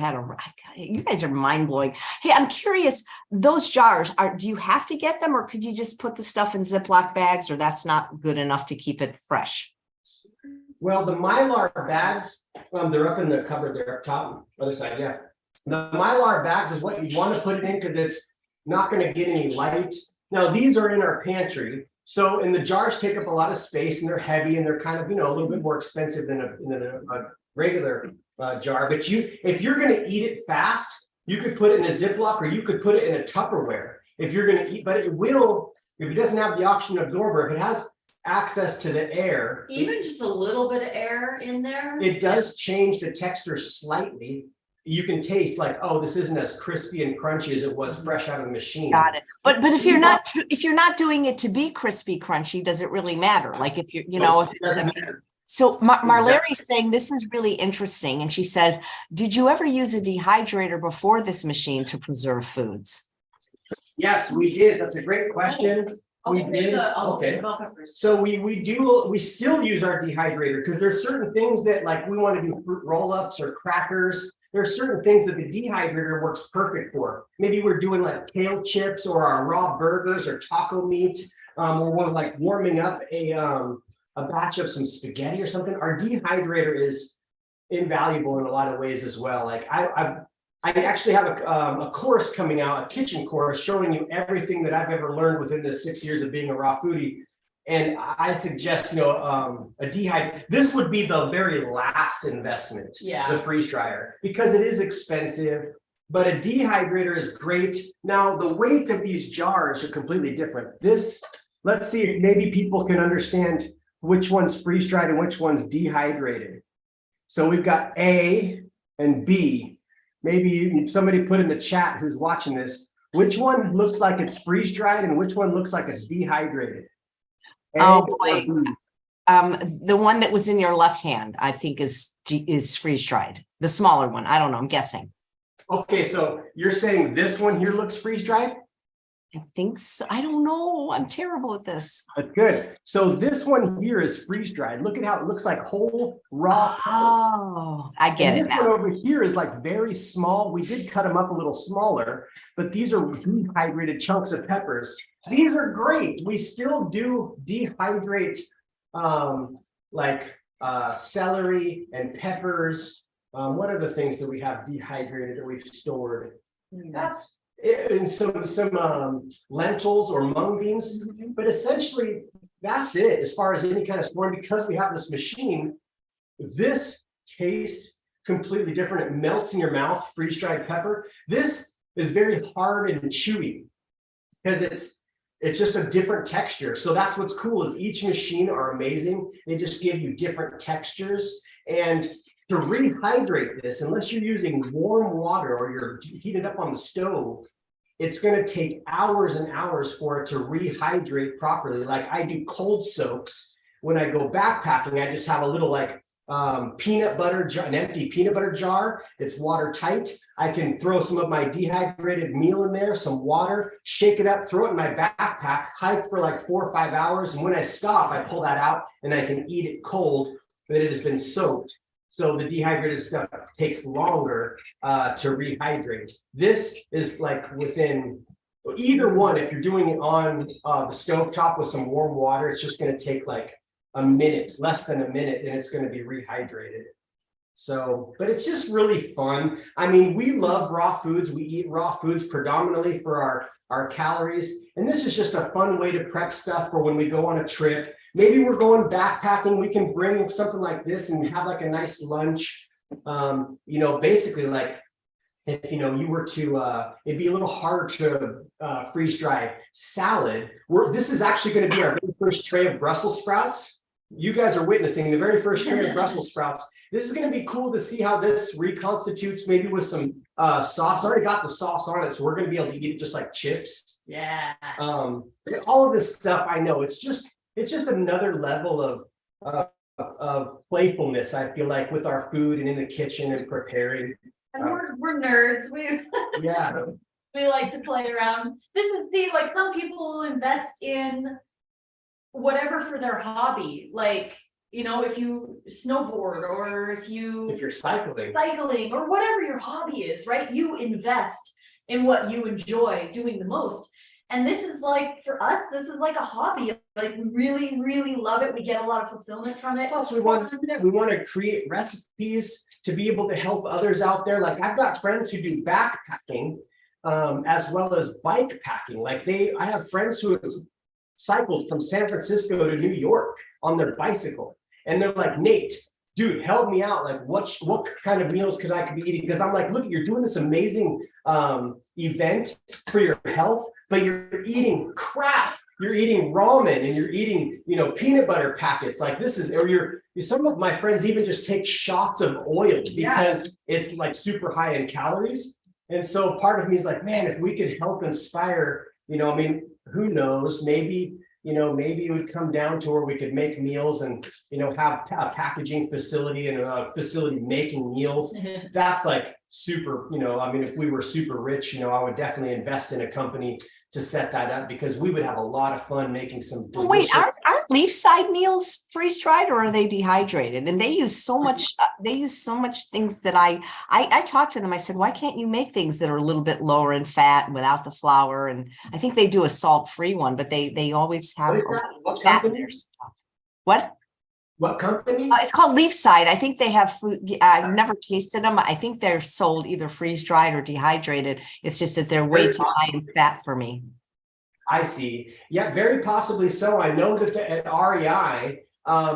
you guys are mind blowing. Hey, I'm curious, those jars do you have to get them, or could you just put the stuff in Ziploc bags, or that's not good enough to keep it fresh? Well, the Mylar bags, they're up in the cupboard there up top, other side, yeah. The Mylar bags is what you want to put it in, because it's not going to get any light. Now, these are in our pantry. So, and the jars take up a lot of space, and they're heavy, and they're kind of, a little bit more expensive than a regular jar. But if you're going to eat it fast, you could put it in a Ziploc, or you could put it in a Tupperware if you're going to eat, but it will If it doesn't have the oxygen absorber, if it has access to the air, Even just a little bit of air in there. it does change the texture slightly. You can taste like, oh, this isn't as crispy and crunchy as it was fresh out of the machine. Got it. But if you're not doing it to be crispy crunchy, does it really matter? Like if you're, if It it's, doesn't matter. so Marlari's saying this is really interesting. And she says, did you ever use a dehydrator before this machine to preserve foods? Yes, we did. That's a great question. We did. Okay. So we still use our dehydrator because there's certain things that like we want to do fruit roll-ups or crackers. There are certain things that the dehydrator works perfect for. Maybe we're doing like kale chips or our raw burgers or taco meat, or we're like warming up a batch of some spaghetti or something. Our dehydrator is invaluable in a lot of ways as well. Like I actually have a course coming out, a kitchen course, showing you everything that I've ever learned within the 6 years of being a raw foodie. And I suggest, this would be the very last investment, Yeah. the freeze dryer, because it is expensive, but a dehydrator is great. Now, the weight of these jars are completely different. Let's see if maybe people can understand which one's freeze dried and which one's dehydrated. So we've got A and B. Maybe somebody put in the chat who's watching this, which one looks like it's freeze dried and which one looks like it's dehydrated? Oh boy. The one that was in your left hand, I think is freeze dried. The smaller one. I don't know. I'm guessing. Okay, so you're saying this one here looks freeze dried? I think so. I don't know. I'm terrible at this. That's good. So this one here is freeze dried. Look at how it looks like whole raw. Oh, I get it This one now. over here is like very small. We did cut them up a little smaller, but these are dehydrated chunks of peppers. These are great. We still do dehydrate celery and peppers. What are the things that we have dehydrated that we've stored? That's and some lentils or mung beans, but essentially that's it as far as any kind of storing. Because we have this machine, this tastes completely different. It melts in your mouth, freeze-dried pepper. This is very hard and chewy because it's just a different texture. So that's what's cool is each machine are amazing. They just give you different textures. And to rehydrate this, unless you're using warm water or you're heated up on the stove, it's going to take hours and hours for it to rehydrate properly. Like I do cold soaks when I go backpacking. I just have a little peanut butter jar, an empty peanut butter jar. It's watertight. I can throw some of my dehydrated meal in there, some water, shake it up, throw it in my backpack, hike for like 4 or 5 hours. And when I stop, I pull that out and I can eat it cold, that it has been soaked. So the dehydrated stuff takes longer to rehydrate. This is like within either one. If you're doing it on the stovetop with some warm water, it's just going to take like a minute, less than a minute, and it's going to be rehydrated. So, but it's just really fun. I mean, we love raw foods. We eat raw foods predominantly for our calories. And this is just a fun way to prep stuff for when we go on a trip. Maybe we're going backpacking, we can bring something like this and have like a nice lunch. Basically like if you were to, it'd be a little harder to freeze dry salad. This is actually going to be our very first tray of Brussels sprouts. You guys are witnessing the very first tray of Brussels sprouts. This is going to be cool to see how this reconstitutes, maybe with some sauce. I already got the sauce on it, so we're going to be able to eat it just like chips. Yeah. All of this stuff, I know it's just another level of playfulness, I feel like, with our food and in the kitchen and preparing. And we're nerds. Yeah. We like to play around. This is like some people will invest in whatever for their hobby. Like, if you snowboard or if you're cycling or whatever your hobby is, right? You invest in what you enjoy doing the most. And this is like, for us, this is like a hobby. Like we really, really love it. We get a lot of fulfillment from it. Plus, we want to create recipes to be able to help others out there. Like I've got friends who do backpacking as well as bike packing. Like I have friends who have cycled from San Francisco to New York on their bicycle. And they're like, Nate, dude, help me out. Like what kind of meals could I be eating? Because I'm like, look, you're doing this amazing event for your health, but you're eating crap. you're eating ramen and you're eating, peanut butter packets. Like this is, or some of my friends even just take shots of oil because it's like super high in calories. And so part of me is like, man, if we could help inspire, who knows, maybe it would come down to where we could make meals and, have a packaging facility and a facility making meals. That's like super, if we were super rich, I would definitely invest in a company to set that up because we would have a lot of fun making some delicious. Wait, aren't leaf side meals freeze dried or are they dehydrated? And they use so much. They use so much things that I talked to them. I said, why can't you make things that are a little bit lower in fat and without the flour? And I think they do a salt-free one, but they always have fat in their stuff. What company? It's called Leaf Side. I think they have food. I've never tasted them. I think they're sold either freeze dried or dehydrated. It's just that they're way too high in fat for me. I see. Yeah, very possibly so. I know that at REI,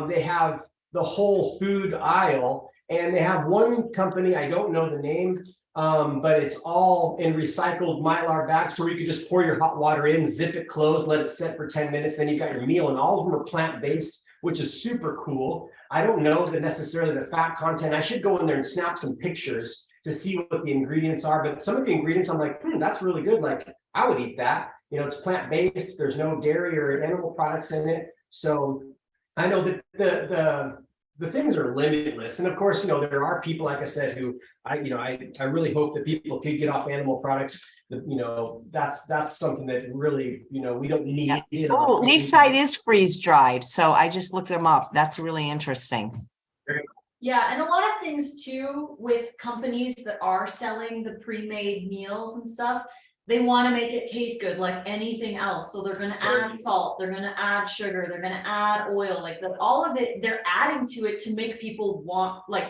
they have the whole food aisle, and they have one company, I don't know the name, but it's all in recycled Mylar bags where you could just pour your hot water in, zip it closed, let it sit for 10 minutes, then you got your meal, and all of them are plant-based, which is super cool. I don't know necessarily the fat content. I should go in there and snap some pictures to see what the ingredients are, but some of the ingredients I'm like, that's really good. Like I would eat that. It's plant-based. There's no dairy or animal products in it. So I know that the things are limitless. And of course, there are people, like I said, who I really hope that people could get off animal products. That's something that really, we don't need. Oh, Leaf Side is freeze dried. So I just looked them up. That's really interesting. Yeah, and a lot of things too with companies that are selling the pre-made meals and stuff, they want to make it taste good like anything else. So they're going to add salt, they're going to add sugar, they're going to add oil, like all of it, they're adding to it to make people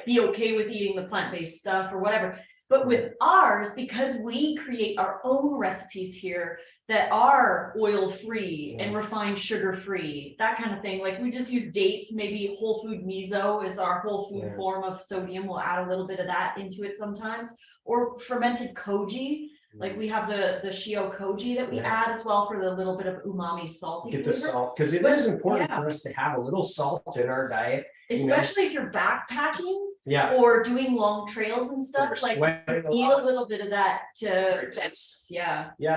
be okay with eating the plant-based stuff or whatever. But with ours, because we create our own recipes here that are oil-free and refined sugar-free, that kind of thing. Like we just use dates, maybe whole food miso is our whole food form of sodium. We'll add a little bit of that into it sometimes. Or fermented koji. Like we have the shio koji that we add as well for the little bit of umami salty. Get the salt, because it is important for us to have a little salt in our diet. Especially if you're backpacking or doing long trails and stuff, like eat a little bit of that to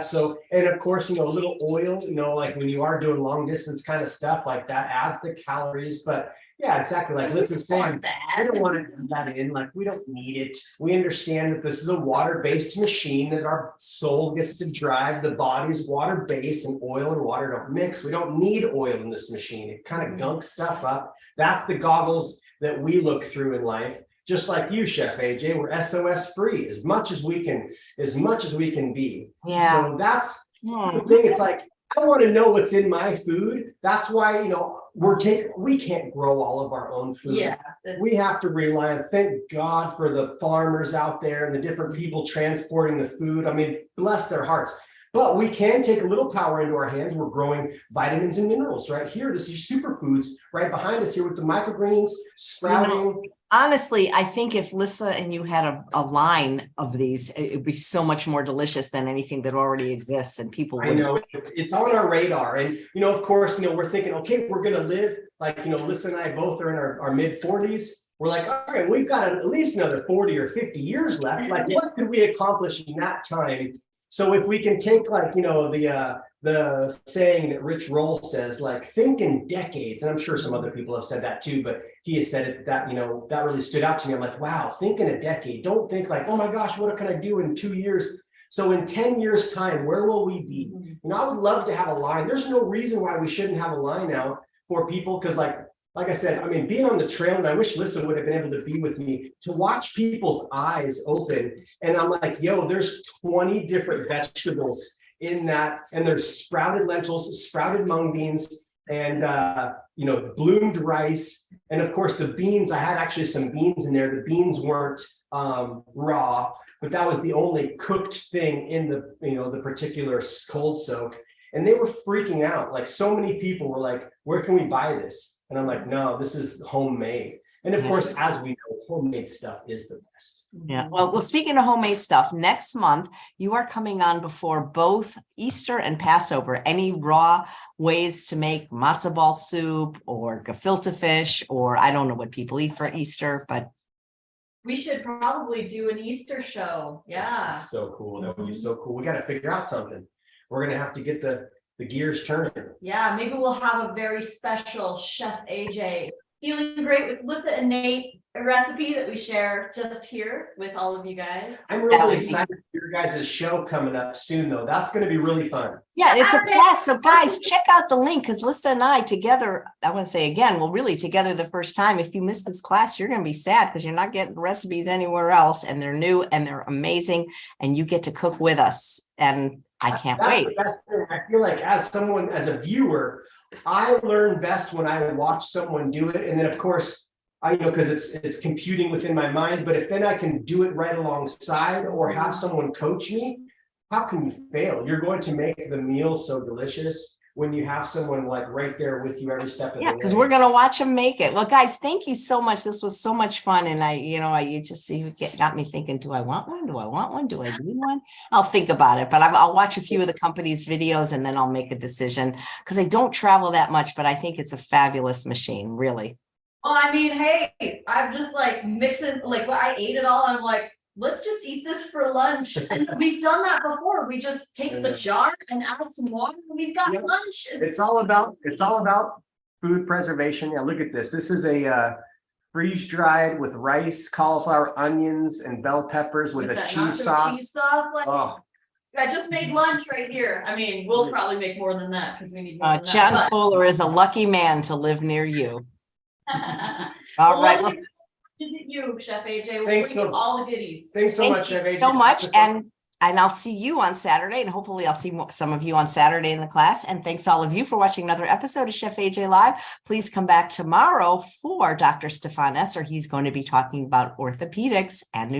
so, and of course, a little oil, like when you are doing long distance kind of stuff like that adds the calories, but yeah, exactly. Like Lissa's saying, I don't want to do that in, like we don't need it. We understand that this is a water-based machine that our soul gets to drive. The body's water-based and oil and water don't mix. We don't need oil in this machine. It kind of gunks stuff up. That's the goggles that we look through in life. Just like you, Chef AJ, we're SOS free as much as we can be. Yeah. So that's the thing. It's like, I want to know what's in my food. That's why, we can't grow all of our own food. Yeah. We have to rely on, thank God for the farmers out there and the different people transporting the food. I mean, bless their hearts. But we can take a little power into our hands. We're growing vitamins and minerals right here. This is superfoods right behind us here with the microgreens sprouting. Honestly, I think if Lissa and you had a line of these, it would be so much more delicious than anything that already exists, and people would. I know it's on our radar, and of course, we're thinking, okay, we're gonna live like Lissa and I both are in our mid 40s. We're like, all right, we've got at least another 40 or 50 years left. Like, what could we accomplish in that time? So if we can take the saying that Rich Roll says, like, think in decades, and I'm sure some other people have said that too, but he has said it that that really stood out to me. I'm like, wow, think in a decade. Don't think like, oh my gosh, what can I do in 2 years? So in 10 years time, where will we be? I would love to have a line. There's no reason why we shouldn't have a line out for people, because like I said, I mean, being on the trail, and I wish Lissa would have been able to be with me to watch people's eyes open. And I'm like, yo, there's 20 different vegetables in that. And there's sprouted lentils, sprouted mung beans, and, bloomed rice. And of course, the beans, I had actually some beans in there. The beans weren't raw, but that was the only cooked thing in the, the particular cold soak. And they were freaking out. Like, so many people were like, where can we buy this? And I'm like, no, this is homemade. And of course, as we know, homemade stuff is the best. Yeah. Well, speaking of homemade stuff, next month you are coming on before both Easter and Passover. Any raw ways to make matzo ball soup or gefilte fish, or I don't know what people eat for Easter, but We should probably do an Easter show. Yeah. So cool. That would be so cool. We got to figure out something. We're gonna have to get the gears turning. Yeah, maybe we'll have a very special Chef AJ Feelin Great with Lissa and Nate, a recipe that we share just here with all of you guys. I'm That really would be- excited for your guys' show coming up soon, though. That's going to be really fun. yeah, it's a Saturday. class. So guys, check out the link because Lissa and I together, I want to say again, well, really together the first time. If you miss this class, you're going to be sad because you're not getting recipes anywhere else, and they're new and they're amazing, and you get to cook with us. And I can't That's wait. the best thing. I feel like as someone, as a viewer, I learn best when I watch someone do it. And then, of course, I know because it's computing within my mind. But if then I can do it right alongside or have someone coach me, how can you fail? You're going to make the meal so delicious when you have someone like right there with you every step of the way. Yeah, because we're gonna watch them make it. Well, guys, thank you so much. This was so much fun, and you got me thinking: do I want one? Do I want one? Do I need one? I'll think about it, but I'll watch a few of the company's videos and then I'll make a decision because I don't travel that much, but I think it's a fabulous machine, really. Well, I mean, hey, I'm just like mixing, like when I ate it all, I'm like, let's just eat this for lunch. And we've done that before. We just take the jar and add some water. And we've got Yep. lunch. It's all about food preservation. Yeah, look at this. This is a freeze dried with rice, cauliflower, onions, and bell peppers with a that cheese nacho sauce. cheese sauce, like, Oh, I just made lunch right here. I mean, we'll probably make more than that because we need more than John that. Kohler is a lucky man to live near you. But All right. Well, Well, visit you, Chef AJ. We'll Thanks bring you so- all the goodies. thanks so thank much, you Chef so AJ. much, and I'll see you on Saturday, and hopefully I'll see some of you on Saturday in the class. And thanks all of you for watching another episode of Chef AJ Live. Please come back tomorrow for Dr. Stefan Esser. He's going to be talking about orthopedics and nutrition.